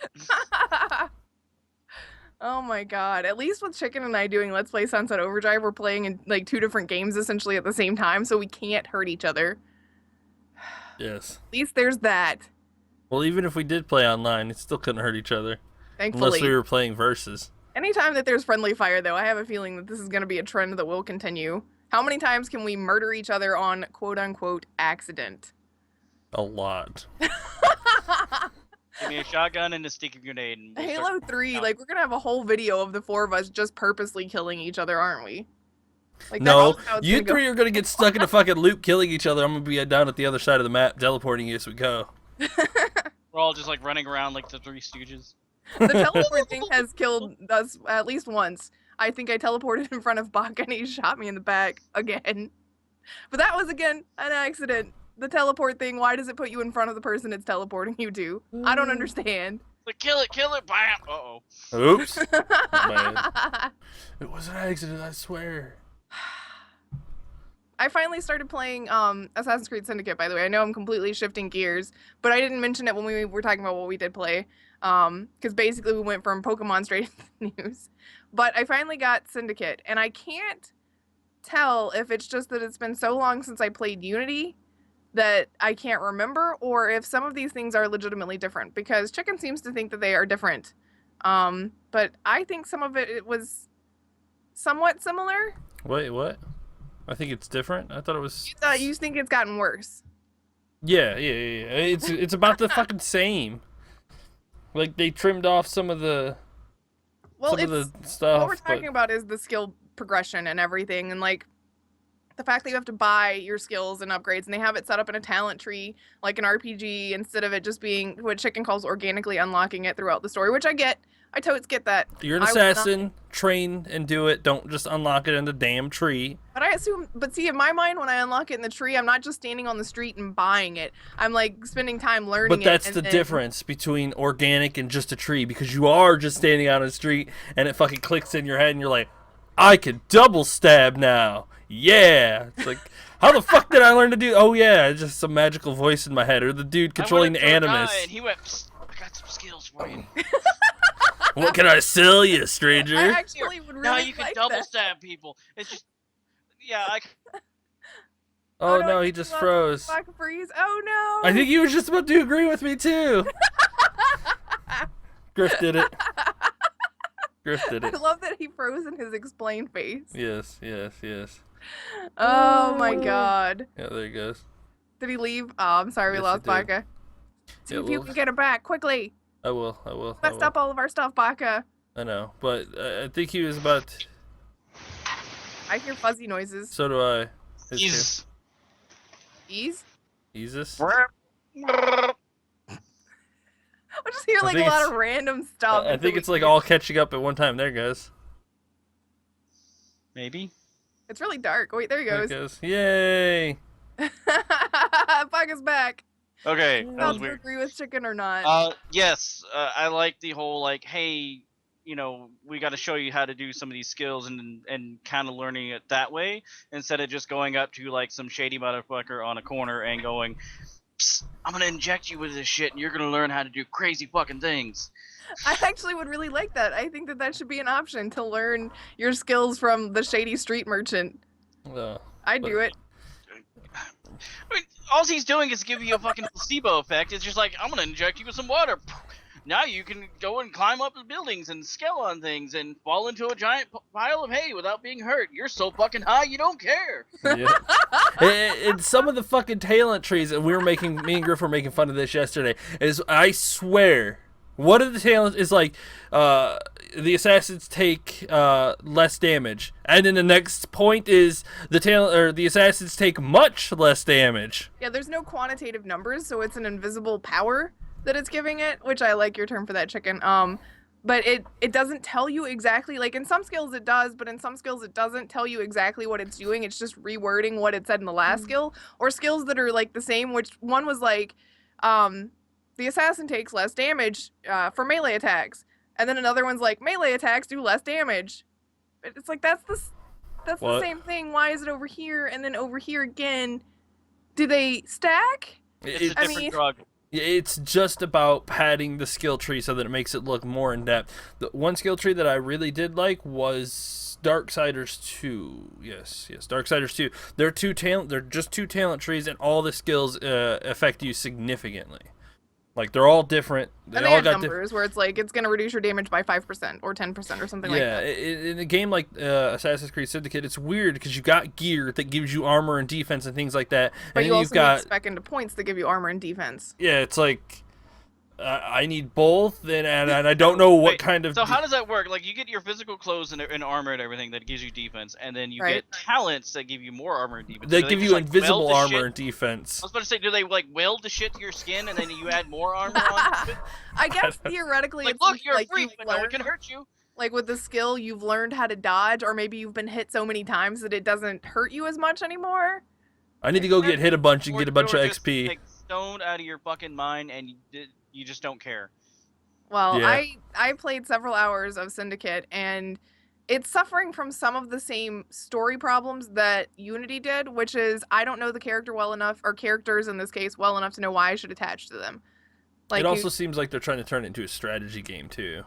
Oh my god. At least with Chicken and I doing Let's Play Sunset Overdrive, we're playing in like 2 different games essentially at the same time, so we can't hurt each other. Yes. At least there's that. Well, even if we did play online, it still couldn't hurt each other. Thankfully. Unless we were playing versus. Anytime that there's friendly fire, though, I have a feeling that this is going to be a trend that will continue. How many times can we murder each other on quote-unquote accident? A lot. Give me a shotgun and a sticky grenade. And we'll Halo 3, like, we're going to have a whole video of the 4 of us just purposely killing each other, aren't we? Like, No, that's how it's you gonna go. three are going to get stuck in a fucking loop killing each other. I'm going to be down at the other side of the map teleporting you as we go. We're all just like running around like the Three Stooges. The teleport thing has killed us at least once. I think I teleported in front of Baka and he shot me in the back again. But that was, again, an accident. The teleport thing, why does it put you in front of the person it's teleporting you to? I don't understand. Like, kill it, bam! Uh-oh. Oops. Man. It was an accident, I swear. I finally started playing Assassin's Creed Syndicate, by the way. I know I'm completely shifting gears, but I didn't mention it when we were talking about what we did play. Because basically we went from Pokemon straight into the news. But I finally got Syndicate, and I can't tell if it's just that it's been so long since I played Unity that I can't remember, or if some of these things are legitimately different, because Chicken seems to think that they are different. But I think some of it was somewhat similar. Wait, what? I think it's different. I thought it was. You think it's gotten worse? Yeah. It's about the fucking same. Like they trimmed off some of the. Well, some of the stuff. What we're talking about is the skill progression and everything, and like the fact that you have to buy your skills and upgrades, and they have it set up in a talent tree like an RPG instead of it just being what Chicken calls organically unlocking it throughout the story, which I get. I totes get that. You're an assassin. Train and do it. Don't just unlock it in the damn tree. But I assume, but see, in my mind, when I unlock it in the tree, I'm not just standing on the street and buying it. I'm like spending time learning it. But that's the difference between organic and just a tree, because you are just standing out on the street and it fucking clicks in your head and you're like, I can double stab now. Yeah. It's like, how the fuck did I learn to do? Oh yeah, it's just some magical voice in my head, or the dude controlling the animus. And he went, "Psst, I got some skills for you. What can I sell you, stranger? I actually would really Now you can like double that. stab people. It's just, yeah, Oh no, no, I he think just lost froze. Baka freeze. Oh no. I think he was just about to agree with me too. Grif did it. Grif did I it. love that he froze in his explain face. Yes. Oh my god. Yeah, there he goes. Did he leave? Oh, I'm sorry we Yes, lost he did. Baka. See Yeah, if you well- can get it back quickly. I will. Messed up all of our stuff, Baka. I know, but I think he was about. I hear fuzzy noises. So do I. His he's. Ease? Jesus. I just hear I like a think lot it's- of random stuff. I think it's like all catching up at one time. There it goes. Maybe. It's really dark. Wait, there he There it goes. goes. Yay! Baka's back. Okay, that Now, was do you weird. agree with Chicken or not? Yes, I like the whole like, hey, you know, we got to show you how to do some of these skills and kind of learning it that way instead of just going up to like some shady motherfucker on a corner and going, Psst, I'm gonna inject you with this shit and you're gonna learn how to do crazy fucking things. I actually would really like that. I think that should be an option to learn your skills from the shady street merchant. I'd do it. I mean, all he's doing is giving you a fucking placebo effect. It's just like, I'm gonna inject you with some water. Now you can go and climb up the buildings and scale on things and fall into a giant pile of hay without being hurt. You're so fucking high, you don't care. Yeah. And some of the fucking talent trees, and me and Griff were making fun of this yesterday, is I swear, one of the talents is like, the assassins take less damage, and then the next point is the assassins take much less damage. Yeah, there's no quantitative numbers, so it's an invisible power that it's giving it, which I like your term for that, chicken. But it doesn't tell you exactly, like in some skills it does, but in some skills it doesn't tell you exactly what it's doing. It's just rewording what it said in the last skill, or skills that are like the same, which one was like, the assassin takes less damage for melee attacks, and then another one's like, melee attacks do less damage. It's like, that's the same thing. Why is it over here and then over here again? Do they stack? It's a different drug. It's just about padding the skill tree so that it makes it look more in depth. The one skill tree that I really did like was Darksiders 2. Yes, Darksiders 2. They're just two talent trees, and all the skills affect you significantly. Like, they're all different. They all got numbers where it's like, it's going to reduce your damage by 5% or 10% or something like that. Yeah, in a game like Assassin's Creed Syndicate, it's weird because you got gear that gives you armor and defense and things like that. But and you also got need spec into points that give you armor and defense. Yeah, it's like, I need both, and I don't know what kind of... So how does that work? Like, you get your physical clothes and armor and everything that gives you defense, and then you get talents that give you more armor and defense. They give you invisible armor and defense. I was about to say, do they, like, weld the shit to your skin, and then you add more armor on it? I guess theoretically like, it's look, you're like free, but no one can hurt you. Like, with the skill, you've learned how to dodge, or maybe you've been hit so many times that it doesn't hurt you as much anymore. I need to go get hit a bunch and get a bunch of XP. Like, stoned out of your fucking mind, and you just don't care. Well, yeah. I played several hours of Syndicate, and it's suffering from some of the same story problems that Unity did, which is I don't know the character well enough, or characters in this case, well enough to know why I should attach to them. Like, it also seems like they're trying to turn it into a strategy game, too.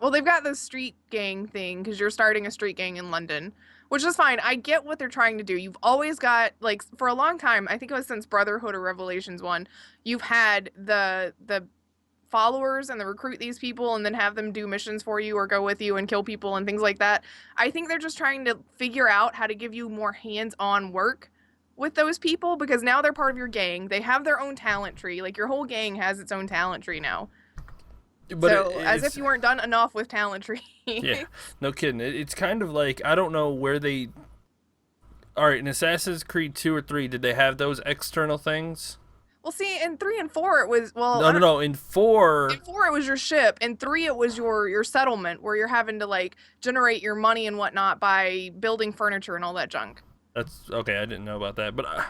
Well, they've got this street gang thing, because you're starting a street gang in London, which is fine. I get what they're trying to do. You've always got, like, for a long time, I think it was since Brotherhood or Revelations 1, you've had the followers and recruit these people and then have them do missions for you or go with you and kill people and things like that. I think they're just trying to figure out how to give you more hands-on work with those people, because now they're part of your gang. They have their own talent tree. Like, your whole gang has its own talent tree now. But so, as if you weren't done enough with talent tree. Yeah, no kidding. It's kind of like, I don't know where they... Alright, in Assassin's Creed 2 or 3, did they have those external things? Well, see, in 3 and 4, it was, well... No, in 4... In 4, it was your ship. In 3, it was your settlement, where you're having to, like, generate your money and whatnot by building furniture and all that junk. That's... Okay, I didn't know about that, but...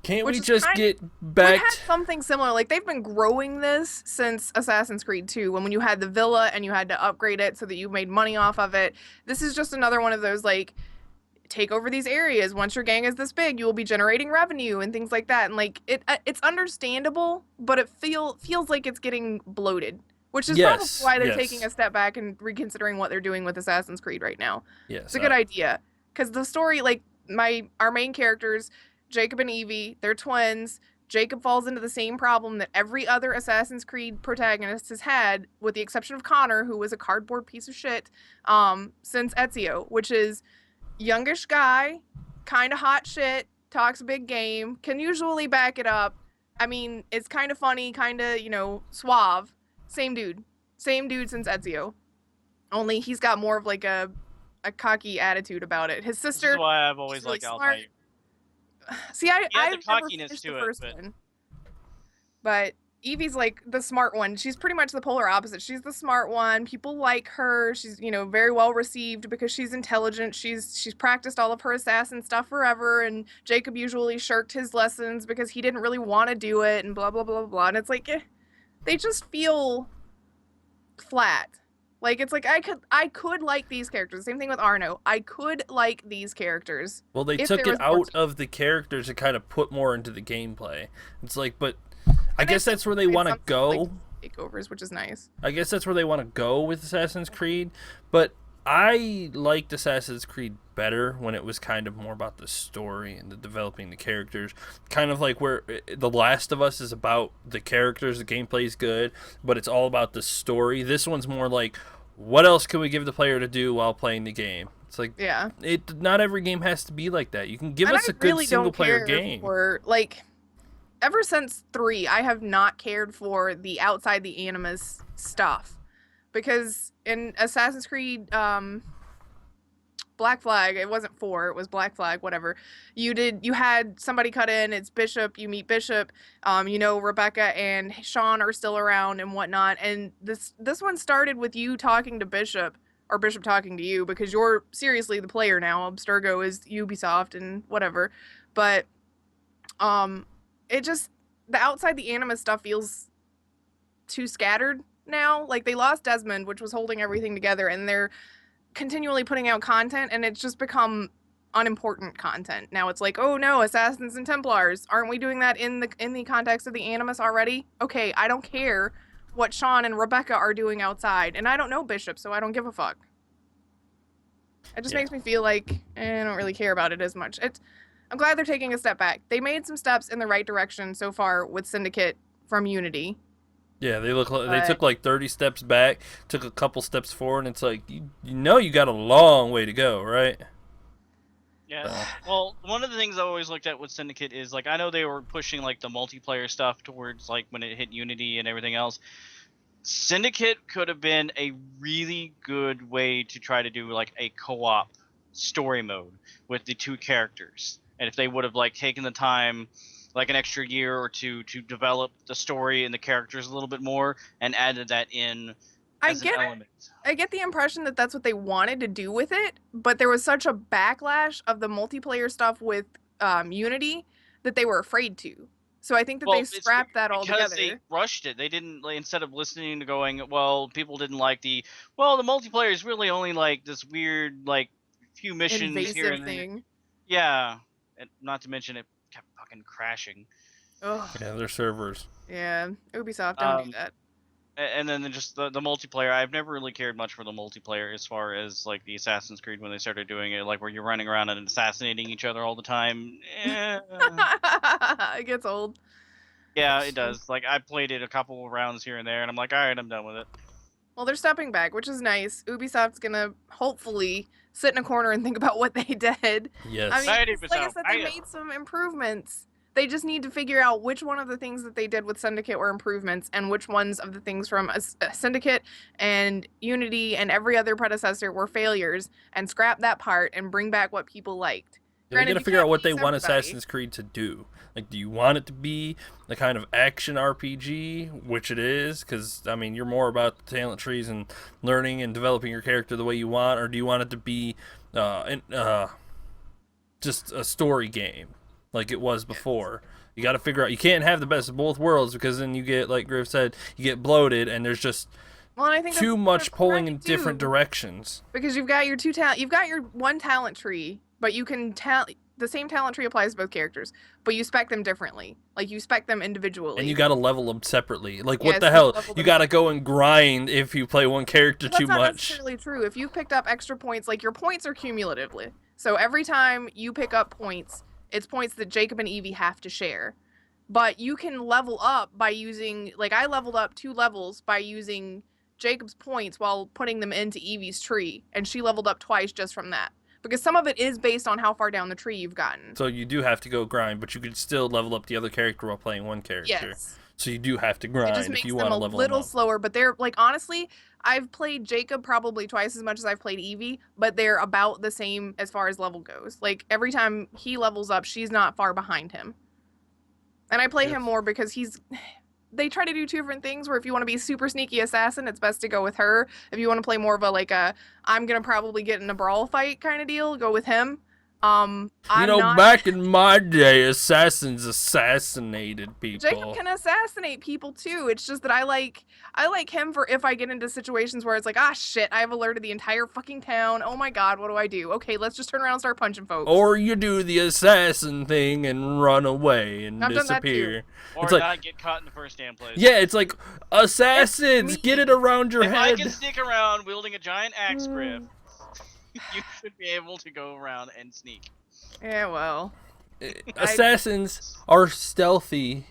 Can't we just get back... We had something similar. Like, they've been growing this since Assassin's Creed 2, when you had the villa and you had to upgrade it so that you made money off of it. This is just another one of those, like... take over these areas. Once your gang is this big, you will be generating revenue and things like that. And like it's understandable, but it feels like it's getting bloated, which is probably why they're taking a step back and reconsidering what they're doing with Assassin's Creed right now. Yes, it's a good idea, because the story, like our main characters, Jacob and Evie, they're twins. Jacob falls into the same problem that every other Assassin's Creed protagonist has had, with the exception of Connor, who was a cardboard piece of shit since Ezio, which is youngish guy, kind of hot shit, talks big game, can usually back it up. I mean, it's kind of funny, kind of, suave. Same dude since Ezio. Only he's got more of like a cocky attitude about it. His sister... This is why I've always liked Altair. See, I've the cockiness to it, but Evie's like the smart one. She's pretty much the polar opposite. She's the smart one. People like her. She's, very well received because she's intelligent. She's practiced all of her assassin stuff forever, and Jacob usually shirked his lessons because he didn't really want to do it, and blah, blah, blah, blah. And it's like, they just feel flat. Like, it's like, I could like these characters. Same thing with Arno. I could like these characters. Well, they took it out of the characters and kind of put more into the gameplay. It's like, but... I guess that's where they want to go. Takeovers, which is nice. I guess that's where they want to go with Assassin's Creed, but I liked Assassin's Creed better when it was kind of more about the story and the developing the characters. Kind of like where The Last of Us is about the characters, the gameplay is good, but it's all about the story. This one's more like, what else can we give the player to do while playing the game? It's like, Yeah. Not every game has to be like that. You can give And us I a good really single don't player care game. for, like, ever since 3, I have not cared for the outside the Animus stuff. Because in Assassin's Creed Black Flag, it wasn't 4, it was Black Flag, whatever. You had somebody cut in, it's Bishop, you meet Bishop, Rebecca and Sean are still around and whatnot. And this one started with you talking to Bishop, or Bishop talking to you, because you're seriously the player now. Abstergo is Ubisoft and whatever. But it just, the outside the Animus stuff feels too scattered now. Like, they lost Desmond, which was holding everything together, and they're continually putting out content, and it's just become unimportant content. Now it's like, oh no, Assassins and Templars, aren't we doing that in the context of the Animus already? Okay, I don't care what Sean and Rebecca are doing outside, and I don't know Bishop, so I don't give a fuck. It just makes me feel like I don't really care about it as much. I'm glad they're taking a step back. They made some steps in the right direction so far with Syndicate from Unity. Yeah, they took like 30 steps back, took a couple steps forward, and it's like, you got a long way to go, right? Yeah. Well, one of the things I always looked at with Syndicate is, like, I know they were pushing, like, the multiplayer stuff towards, like, when it hit Unity and everything else. Syndicate could have been a really good way to try to do, like, a co-op story mode with the two characters. And if they would have, like, taken the time, like an extra year or two, to develop the story and the characters a little bit more and added that in as an element. I get the impression that that's what they wanted to do with it, but there was such a backlash of the multiplayer stuff with Unity that they were afraid to. So I think that they scrapped that all together. Because they rushed it. They didn't, like, instead of listening to going, well, people didn't like the multiplayer is really only like this weird, like, few missions invasive here and thing. there. Yeah. And not to mention it kept fucking crashing. Ugh. Yeah, their servers. Yeah, Ubisoft don't do that. And then just the multiplayer. I've never really cared much for the multiplayer as far as, like, the Assassin's Creed when they started doing it, like, where you're running around and assassinating each other all the time. It gets old. Yeah, it does. Like, I played it a couple of rounds here and there, and I'm like, all right, I'm done with it. Well, they're stepping back, which is nice. Ubisoft's gonna hopefully sit in a corner and think about what they did. Yes. I mean, Right, like I said, they made some improvements. They just need to figure out which one of the things that they did with Syndicate were improvements and which ones of the things from Syndicate and Unity and every other predecessor were failures, and scrap that part and bring back what people liked. Yeah, they gotta figure out what they want Assassin's Creed to do. Like, do you want it to be the kind of action RPG, which it is, because, I mean, you're more about the talent trees and learning and developing your character the way you want, or do you want it to be just a story game like it was before? You got to figure out. You can't have the best of both worlds, because then you get, like Grif said, you get bloated, and there's just too much pulling in different directions. Because you've got your you've got your one talent tree, but you can the same talent tree applies to both characters, but you spec them differently. Like, you spec them individually. And you got to level them separately. Like, what the hell? You got to go and grind if you play one character too much. That's not necessarily true. If you picked up extra points, like, your points are cumulatively. So every time you pick up points, it's points that Jacob and Evie have to share. But you can level up by using, like, I leveled up 2 levels by using Jacob's points while putting them into Evie's tree, and she leveled up twice just from that. Because some of it is based on how far down the tree you've gotten. So you do have to go grind, but you could still level up the other character while playing one character. Yes. So you do have to grind if you want to level them up. It just makes them a little slower, but they're, like, honestly, I've played Jacob probably twice as much as I've played Evie, but they're about the same as far as level goes. Like, every time he levels up, she's not far behind him. And I play him more because they try to do 2 different things, where if you want to be a super sneaky assassin, it's best to go with her. If you want to play more of I'm going to probably get in a brawl fight kind of deal, go with him. Back in my day, assassins assassinated people. Jacob can assassinate people too. It's just that I like him for if I get into situations where it's like, shit, I have alerted the entire fucking town. Oh my god, what do I do? Okay, let's just turn around and start punching folks. Or you do the assassin thing and run away and disappear. Or not get caught in the first damn place. Yeah, it's like, assassins, get it around your head. If I can sneak around wielding a giant axe grip, You should be able to go around and sneak. Yeah, well. Assassins are stealthy,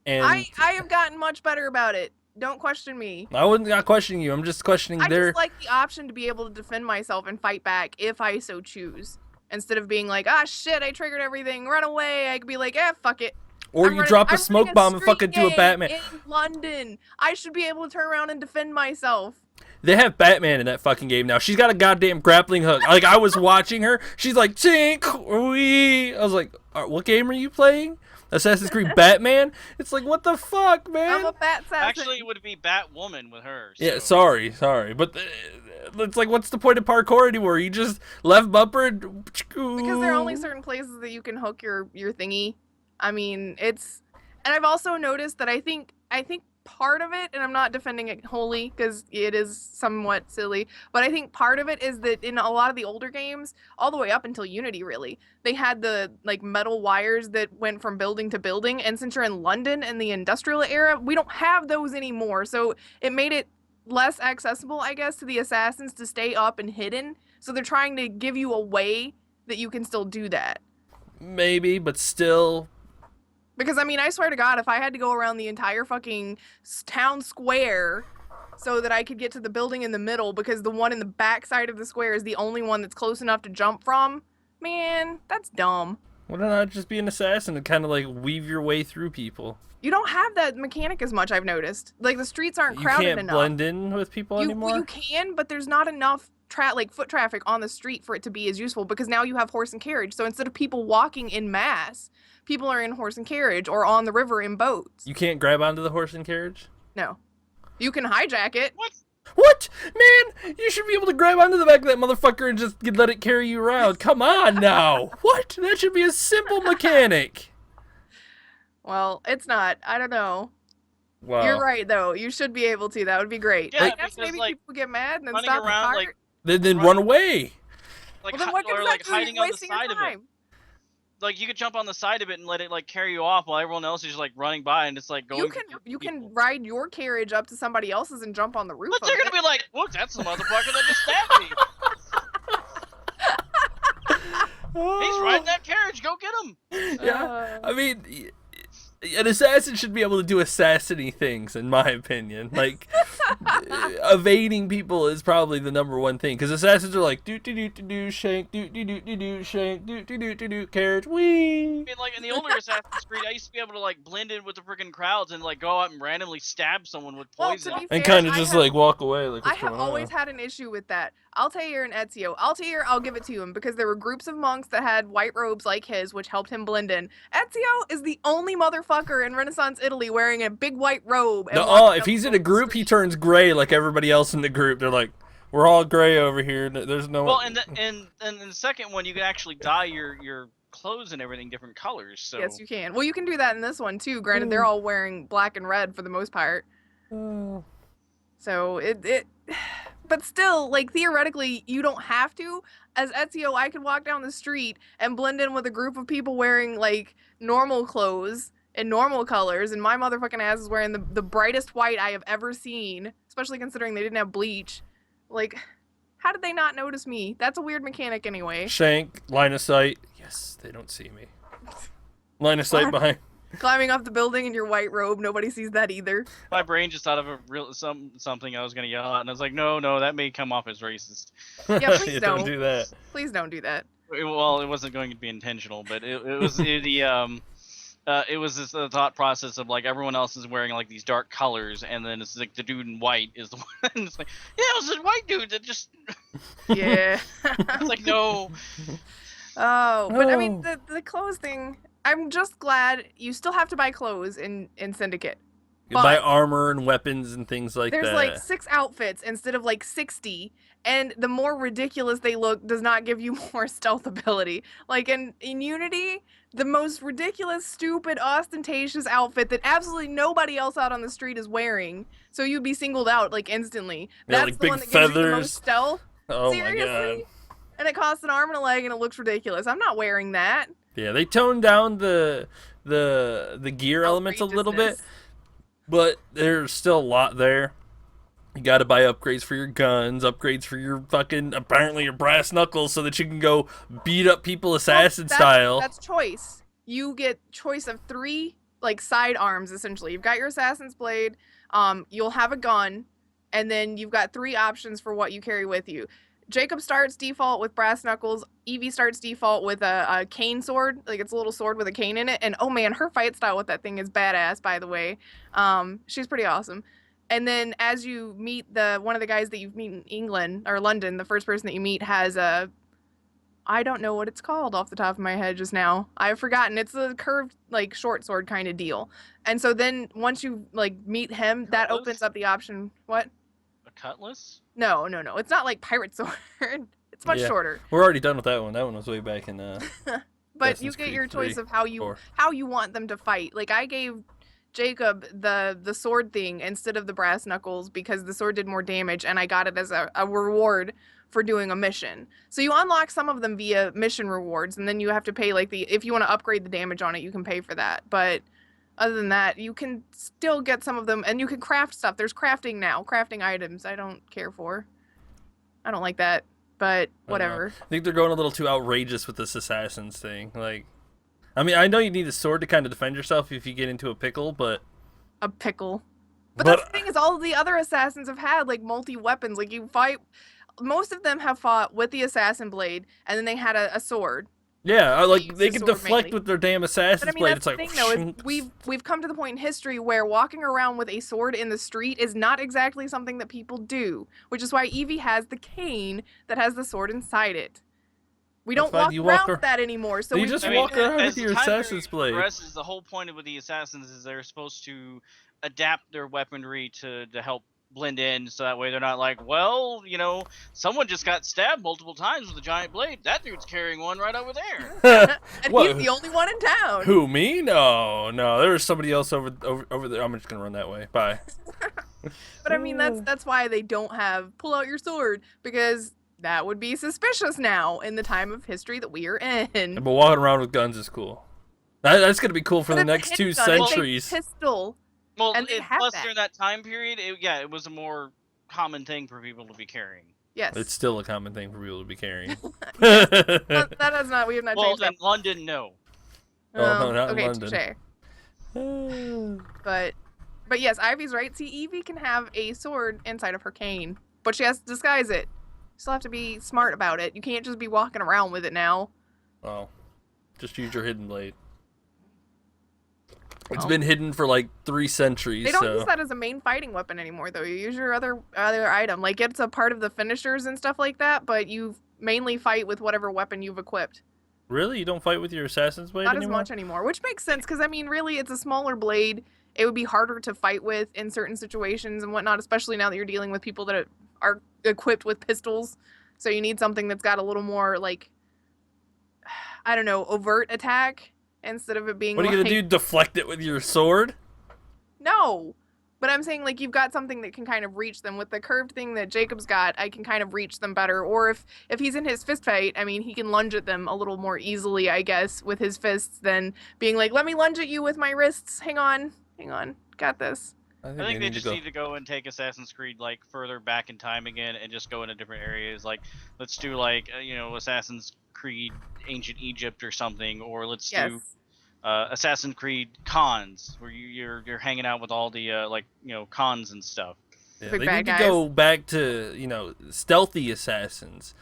and I have gotten much better about it. Don't question me. I wouldn't not questioning you. I'm just questioning I their. just like the option to be able to defend myself and fight back if I so choose. Instead of being like, ah, shit, I triggered everything, run away. I could be like, fuck it. Or you drop a smoke bomb and fucking do a Batman. In London, I should be able to turn around and defend myself. They have Batman in that fucking game now. She's got a goddamn grappling hook. Like, I was watching her. She's like, tink, wee. I was like, what game are you playing? Assassin's Creed Batman? It's like, what the fuck, man? I'm a bat assassin. Actually, it would be Batwoman with her. So. Yeah, sorry. But it's like, what's the point of parkour anymore? You just left bumper and... Because there are only certain places that you can hook your thingy. I mean, it's... And I've also noticed that I think part of it, and I'm not defending it wholly because it is somewhat silly, but I think part of it is that in a lot of the older games, all the way up until Unity really, they had the like metal wires that went from building to building, and since you're in London in the industrial era, we don't have those anymore, so it made it less accessible, I guess, to the assassins to stay up and hidden, so they're trying to give you a way that you can still do that. Maybe, but still... Because, I mean, I swear to God, if I had to go around the entire fucking town square so that I could get to the building in the middle because the one in the back side of the square is the only one that's close enough to jump from, man, that's dumb. Why not just be an assassin and kind of, like, weave your way through people? You don't have that mechanic as much, I've noticed. Like, the streets aren't crowded enough. You can't blend in with people anymore? You can, but there's not enough foot traffic on the street for it to be as useful because now you have horse and carriage. So instead of people walking in mass... people are in horse and carriage or on the river in boats. You can't grab onto the horse and carriage? No. You can hijack it. What? Man, you should be able to grab onto the back of that motherfucker and just let it carry you around. Come on now. What? That should be a simple mechanic. Well, it's not. I don't know. Wow. You're right, though. You should be able to. That would be great. Yeah, I guess maybe like, people get mad and then running stop around, the like, cart. Then run away. Like, Well, then what or does like that do? hiding You're on the wasting your side of it. time. Like, you could jump on the side of it and let it, like, carry you off while everyone else is just, like, running by and it's, like, going... You can ride your carriage up to somebody else's and jump on the roof But of they're it. gonna be like, look, that's the motherfucker that just stabbed me. He's riding that carriage. Go get him. Yeah. I mean, an assassin should be able to do assassiny things, in my opinion. Like, evading people is probably the number one thing. Because assassins are like, do, shank, do, shank, do, carriage, wee. I mean, like, in the older Assassin's Creed, I used to be able to, like, blend in with the freaking crowds and, like, go out and randomly stab someone with Well, poison. to be And fair, kind of just, like, walk away. Like, I what's have going on? always had an issue with that. Altair and Ezio. Altair, I'll give it to him because there were groups of monks that had white robes like his, which helped him blend in. Ezio is the only motherfucker in Renaissance Italy wearing a big white robe. And If he's in a group, he turns gray like everybody else in the group. They're like, we're all gray over here. There's no... Well, and the second one, you can actually dye your clothes and everything different colors. So Yes, you can. Well, you can do that in this one too. Granted, they're all wearing black and red for the most part. So it but still, like, theoretically, you don't have to. As Ezio, I could walk down the street and blend in with a group of people wearing, like, normal clothes and normal colors, and my motherfucking ass is wearing the brightest white I have ever seen, especially considering they didn't have bleach. Like, how did they not notice me? That's a weird mechanic anyway. Shank, line of sight. Yes, they don't see me. Line of sight behind. Climbing off the building in your white robe, nobody sees that either. my brain just thought of a real something I was gonna yell at, and I was like, no, that may come off as racist. Yeah, please don't don't. do that. Please don't do that. Well, it wasn't going to be intentional, but it was it was this thought process of, like, everyone else is wearing, like, these dark colors, and then it's like the dude in white is the one. And it's like, yeah, it was this white dude that just. Yeah. It's like, no. Oh, but I mean, the clothes thing, I'm just glad you still have to buy clothes in Syndicate. You buy But armor and weapons and things like there's that. like 6 outfits instead of like 60, and the more ridiculous they look does not give you more stealth ability. Like in Unity, the most ridiculous, stupid, ostentatious outfit that absolutely nobody else out on the street is wearing, so you'd be singled out like instantly. Yeah, That's like the big one that gives you the feathers. most stealth. Oh Seriously? my god. And it costs an arm and a leg and it looks ridiculous. I'm not wearing that. Yeah, they toned down the gear elements a little bit, Outrageousness. but there's still a lot there. You got to buy upgrades for your guns, upgrades for your fucking apparently your brass knuckles, so that you can go beat up people assassin style. That's choice. You get choice of 3 like side arms essentially. You've got your assassin's blade. You'll have a gun, and then you've got 3 options for what you carry with you. Jacob starts default with brass knuckles. Evie starts default with a cane sword. Like, it's a little sword with a cane in it. And oh man, her fight style with that thing is badass, by the way. She's pretty awesome. And then as you meet one of the guys that you meet in England or London, the first person that you meet has a, I don't know what it's called off the top of my head just now. I've forgotten. It's a curved, like, short sword kind of deal. And so then once you like meet him, that opens up the option. What? A cutlass? No. It's not like pirate sword. It's much shorter. We're already done with that one. That one was way back in. But you get your choice of how you want them to fight. Like, I gave Jacob the sword thing instead of the brass knuckles because the sword did more damage, and I got it as a reward for doing a mission. So you unlock some of them via mission rewards, and then you have to pay, like, if you want to upgrade the damage on it, you can pay for that. But other than that, you can still get some of them, and you can craft stuff. There's crafting now, crafting items. I don't care for. I don't like that, but whatever. I think they're going a little too outrageous with this assassins thing. Like, I mean, I know you need a sword to kind of defend yourself if you get into a pickle, but... A pickle. But that's the thing, is all the other assassins have had, like, multi-weapons. Like, you fight... Most of them have fought with the assassin blade, and then they had a sword. Yeah, like, they can deflect with their damn assassin's blade. It's like, the thing, though, is we've come to the point in history where walking around with a sword in the street is not exactly something that people do, which is why Evie has the cane that has the sword inside it. We don't walk around with that anymore. So you just walk around with your assassin's blade. The whole point with the assassins is they're supposed to adapt their weaponry to help blend in, so that way they're not like, well, you know, someone just got stabbed multiple times with a giant blade. That dude's carrying one right over there. And he's the only one in town. Who, me? No. There's somebody else over there. I'm just gonna run that way. Bye. But I mean, that's why they don't have pull out your sword, because that would be suspicious now in the time of history that we are in. But walking around with guns is cool. That's gonna be cool for the next 2 centuries. It's a pistol. Well, plus during that time period, it was a more common thing for people to be carrying. Yes. It's still a common thing for people to be carrying. That has not. We have not changed. Well, in London, no. Oh, no, not in London. But yes, Ivy's right. See, Evie can have a sword inside of her cane, but she has to disguise it. You still have to be smart about it. You can't just be walking around with it now. Oh, just use your hidden blade. It's been hidden for like 3 centuries. They don't use that as a main fighting weapon anymore, though. You use your other item. Like, it's a part of the finishers and stuff like that, but you mainly fight with whatever weapon you've equipped. Really? You don't fight with your assassin's blade anymore? Not as much anymore, which makes sense, because, I mean, really, it's a smaller blade. It would be harder to fight with in certain situations and whatnot, especially now that you're dealing with people that are equipped with pistols. So you need something that's got a little more, like, I don't know, overt attack. Instead of it being What are you gonna do, deflect it with your sword? No. But I'm saying, like, you've got something that can kind of reach them. With the curved thing that Jacob's got, I can kind of reach them better. Or if he's in his fist fight, I mean, he can lunge at them a little more easily, I guess, with his fists than being like, let me lunge at you with my wrists. Hang on. Got this. I think they just need to go and take Assassin's Creed, like, further back in time again and just go into different areas. Like, let's do, like, Assassin's Creed Ancient Egypt or something. Or let's do... Assassin's Creed cons, where you're hanging out with all the cons and stuff. Yeah, they need to go back to stealthy assassins.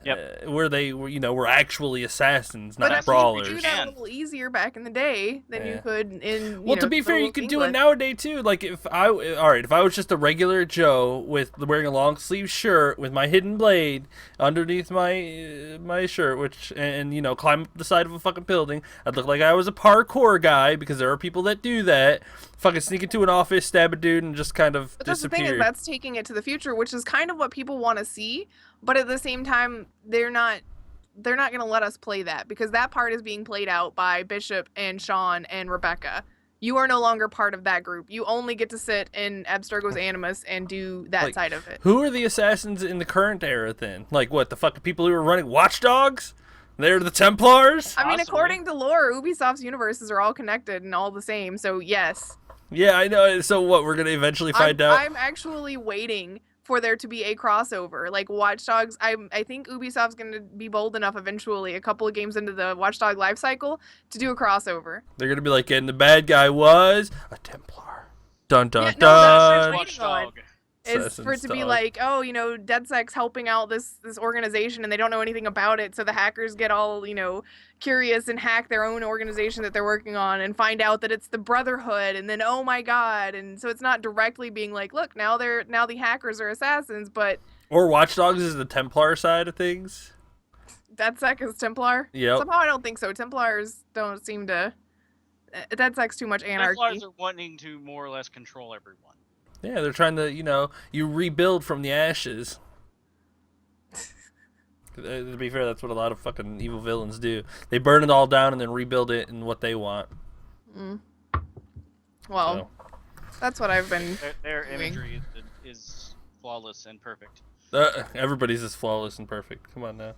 Yep. Where they were actually assassants, not brawlers. You could do that a little easier back in the day than you could in. Well, to be fair, you could do it nowadays too. Like if I was just a regular Joe with wearing a long sleeve shirt with my hidden blade underneath my shirt, and climb up the side of a fucking building, I'd look like I was a parkour guy, because there are people that do that. Fucking sneak into an office, stab a dude, and just kind of disappear. That's the thing, is that's taking it to the future, which is kind of what people want to see. But at the same time, they're not going to let us play that, because that part is being played out by Bishop and Sean and Rebecca. You are no longer part of that group. You only get to sit in Abstergo's Animus and do that side of it. Who are the assassins in the current era then? Like, what, the fucking people who are running Watch Dogs? They're the Templars? I mean, according to lore, Ubisoft's universes are all connected and all the same, so yes. Yeah, I know. So what? We're gonna eventually find out. I'm actually waiting for there to be a crossover. Like Watch Dogs, I think Ubisoft's going to be bold enough eventually, a couple of games into the Watch Dog life cycle, to do a crossover. They're gonna be like, and the bad guy was a Templar. Dun dun Yeah, no, dun. that's what is for it to be like, oh, you know, DeadSec's helping out this organization and they don't know anything about it, so the hackers get all, you know, curious and hack their own organization that they're working on and find out that it's the Brotherhood, and then oh my god, and so it's not directly being like, look, now the hackers are assassins, but Or Watch Dogs is the Templar side of things. DeadSec is Templar. Yep. Somehow I don't think so. Templars don't seem to. DeadSec's too much anarchy. Templars are wanting to more or less control everyone. Yeah, they're trying to, you know, you rebuild from the ashes. To be fair, that's what a lot of fucking evil villains do. They burn it all down and then rebuild it in what they want. Mm. Well, that's what I've been. Their imagery is flawless and perfect. Everybody's as flawless and perfect. Come on now.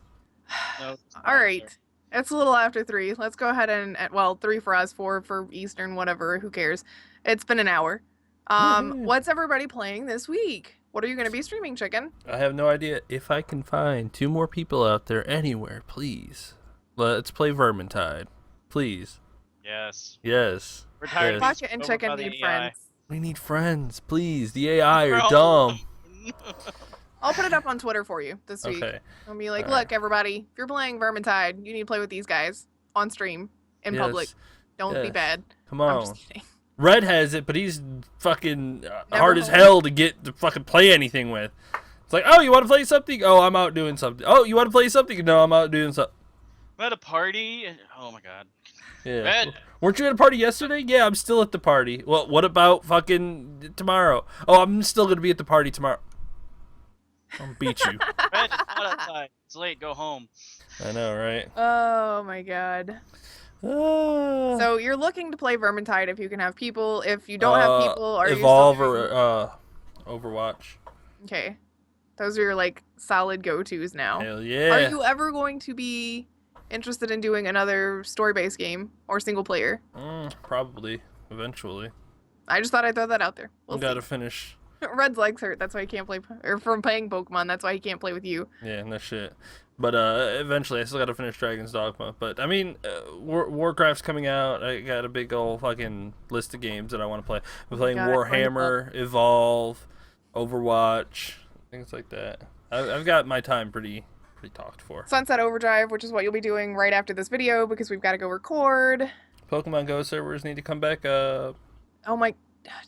No, All right. It's a little after 3. Let's go ahead and, well, 3 for us, 4 for Eastern, whatever. Who cares? It's been an hour. What's everybody playing this week? What are you going to be streaming, Chicken? I have no idea. If I can find 2 more people out there anywhere, please. Let's play Vermintide. Please. Yes. Yes. We're tired of Pocket and Chicken need friends. We need friends, please. The AI are Bro. dumb. I'll put it up on Twitter for you this week. Okay. I'll be like, All look, everybody, if you're playing Vermintide, you need to play with these guys on stream, in public. Don't be Yes. bad. Come I'm on. just kidding. Red has it, but he's fucking Never hard as home. hell to get to fucking play anything with. It's like, oh, you want to play something? Oh, I'm out doing something. Oh, you want to play something? No, I'm out doing something. I'm at a party. Oh my god. Yeah. Red. Weren't you at a party yesterday? Yeah, I'm still at the party. Well, what about fucking tomorrow? Oh, I'm still gonna be at the party tomorrow. I'll beat you. Red, it's not outside. It's late. Go home. I know, right? Oh my god. So you're looking to play Vermintide if you can have people. If you don't have people, are Evolve you still doing... or Overwatch. Okay. Those are your like solid go-tos now. Hell yeah. Are you ever going to be interested in doing another story-based game or single player? Probably. Eventually. I just thought I'd throw that out there. We'll Gotta see. finish. Red's legs hurt. That's why he can't play. Or from playing Pokemon, that's why he can't play with you. Yeah, no shit. But eventually, I still gotta finish Dragon's Dogma. But I mean, Warcraft's coming out. I got a big old fucking list of games that I want to play. I'm playing Warhammer, Evolve, Overwatch, things like that. I've got my time pretty talked for. Sunset Overdrive, which is what you'll be doing right after this video because we've got to go record. Pokemon Go servers need to come back up. Oh my,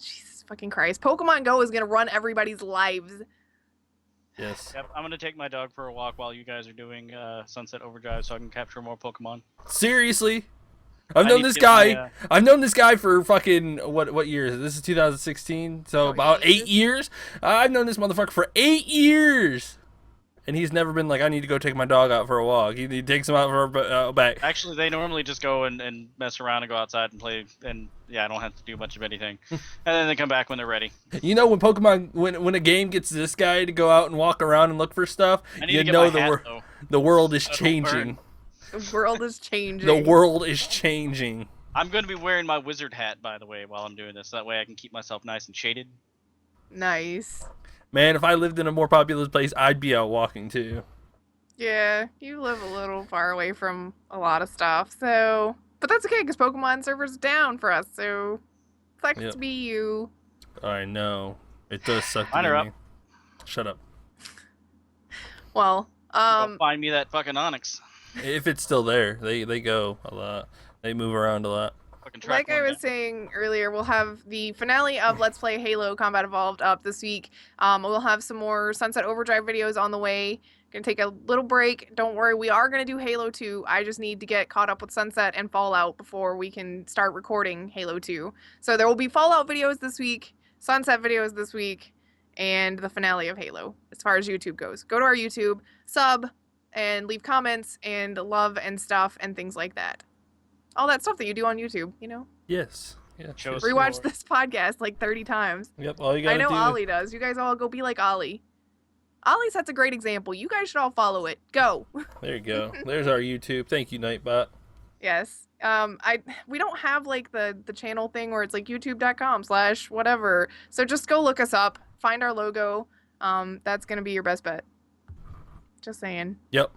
Jesus fucking Christ! Pokemon Go is gonna run everybody's lives. Yes. Yep, I'm gonna take my dog for a walk while you guys are doing Sunset Overdrive, so I can capture more Pokemon. Seriously? I've I known need to this get guy. my, I've known this guy for fucking what year is it? This is 2016, so Oh, about 8 8 years. I've known this motherfucker for 8 years, and he's never been like, I need to go take my dog out for a walk. He takes him out for a back. Actually, they normally just go and mess around and go outside and play, and yeah, I don't have to do much of anything. And then they come back when they're ready. You know, when Pokemon, when a game gets this guy to go out and walk around and look for stuff, I need you to get know my hat, though. the world is So don't changing. burn. The world is changing. The world is changing. I'm going to be wearing my wizard hat, by the way, while I'm doing this. That way I can keep myself nice and shaded. Nice. Man, if I lived in a more populous place, I'd be out walking too. Yeah, you live a little far away from a lot of stuff, so... But that's okay, because Pokemon server's down for us, so... Sucks Yep. to be you. I know. It does suck to Mine be are me. up. Shut up. Well, Go find me that fucking Onyx. If it's still there, they go a lot. They move around a lot. Fucking track like I one was down. saying earlier, we'll have the finale of Let's Play Halo Combat Evolved up this week. We'll have some more Sunset Overdrive videos on the way. Gonna take a little break. Don't worry, we are gonna do Halo 2. I just need to get caught up with Sunset and Fallout before we can start recording Halo 2. So there will be Fallout videos this week, Sunset videos this week, and the finale of Halo as far as YouTube goes. Go to our YouTube, sub, and leave comments and love and stuff and things like that. All that stuff that you do on YouTube, you know? Yes. Yeah. Show us Rewatch more. this podcast like 30 times. Yep. All you I gotta know do. Ollie does. You guys all go be like Ollie. Ollie sets a great example. You guys should all follow it. Go. There you go. There's our YouTube. Thank you, Nightbot. Yes. We don't have like the channel thing where it's like youtube.com/whatever. So just go look us up, find our logo. That's gonna be your best bet. Just saying. Yep.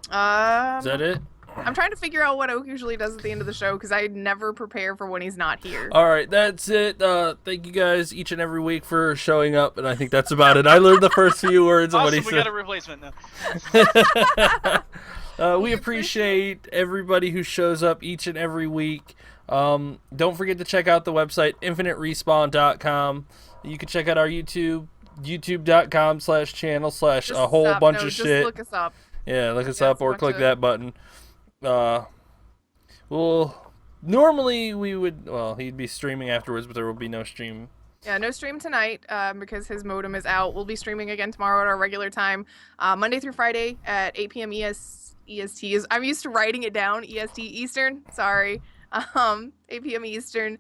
Is that it? I'm trying to figure out what Oak usually does at the end of the show because I never prepare for when he's not here. All right, that's it. Thank you guys each and every week for showing up, and I think that's about it. I learned the first few words of what he We said. got a replacement now. We appreciate everybody who shows up each and every week. Don't forget to check out the website, infiniterespawn.com. You can check out our YouTube, youtube.com/channel/ a whole bunch of shit. Just look us up. Yeah, look us up or click that button. Well, normally he'd be streaming afterwards, but there will be no stream. Yeah, no stream tonight because his modem is out. We'll be streaming again tomorrow at our regular time, Monday through Friday at 8 p.m. EST. I'm used to writing it down, EST Eastern. Sorry, 8 p.m. Eastern.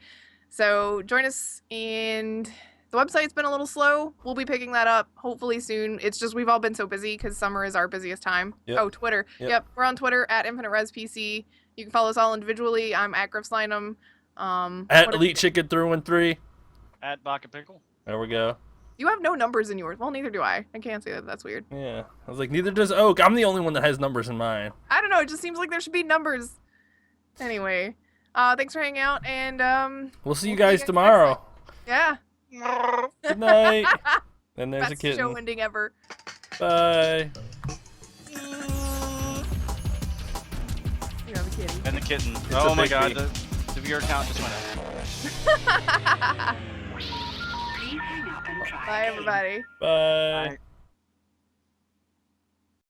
So join us, and the website's been a little slow. We'll be picking that up hopefully soon. It's just we've all been so busy because summer is our busiest time. Yep. Oh, Twitter. Yep, we're on Twitter at InfiniteResPC. You can follow us all individually. I'm at GriffSlinum. At Elite Chicken through and three. At Baka Pickle. There we go. You have no numbers in yours. Well, neither do I. I can't say that. That's weird. Yeah. I was like, neither does Oak. I'm the only one that has numbers in mine. I don't know. It just seems like there should be numbers. Anyway, thanks for hanging out, and we'll see you guys tomorrow. Yeah. Good night. And there's a Best kitten. show ending ever. Bye. You have a kitty. And the kitten. It's Oh a my big god, bee. the viewer count just went up. Bye, everybody. Bye. Bye.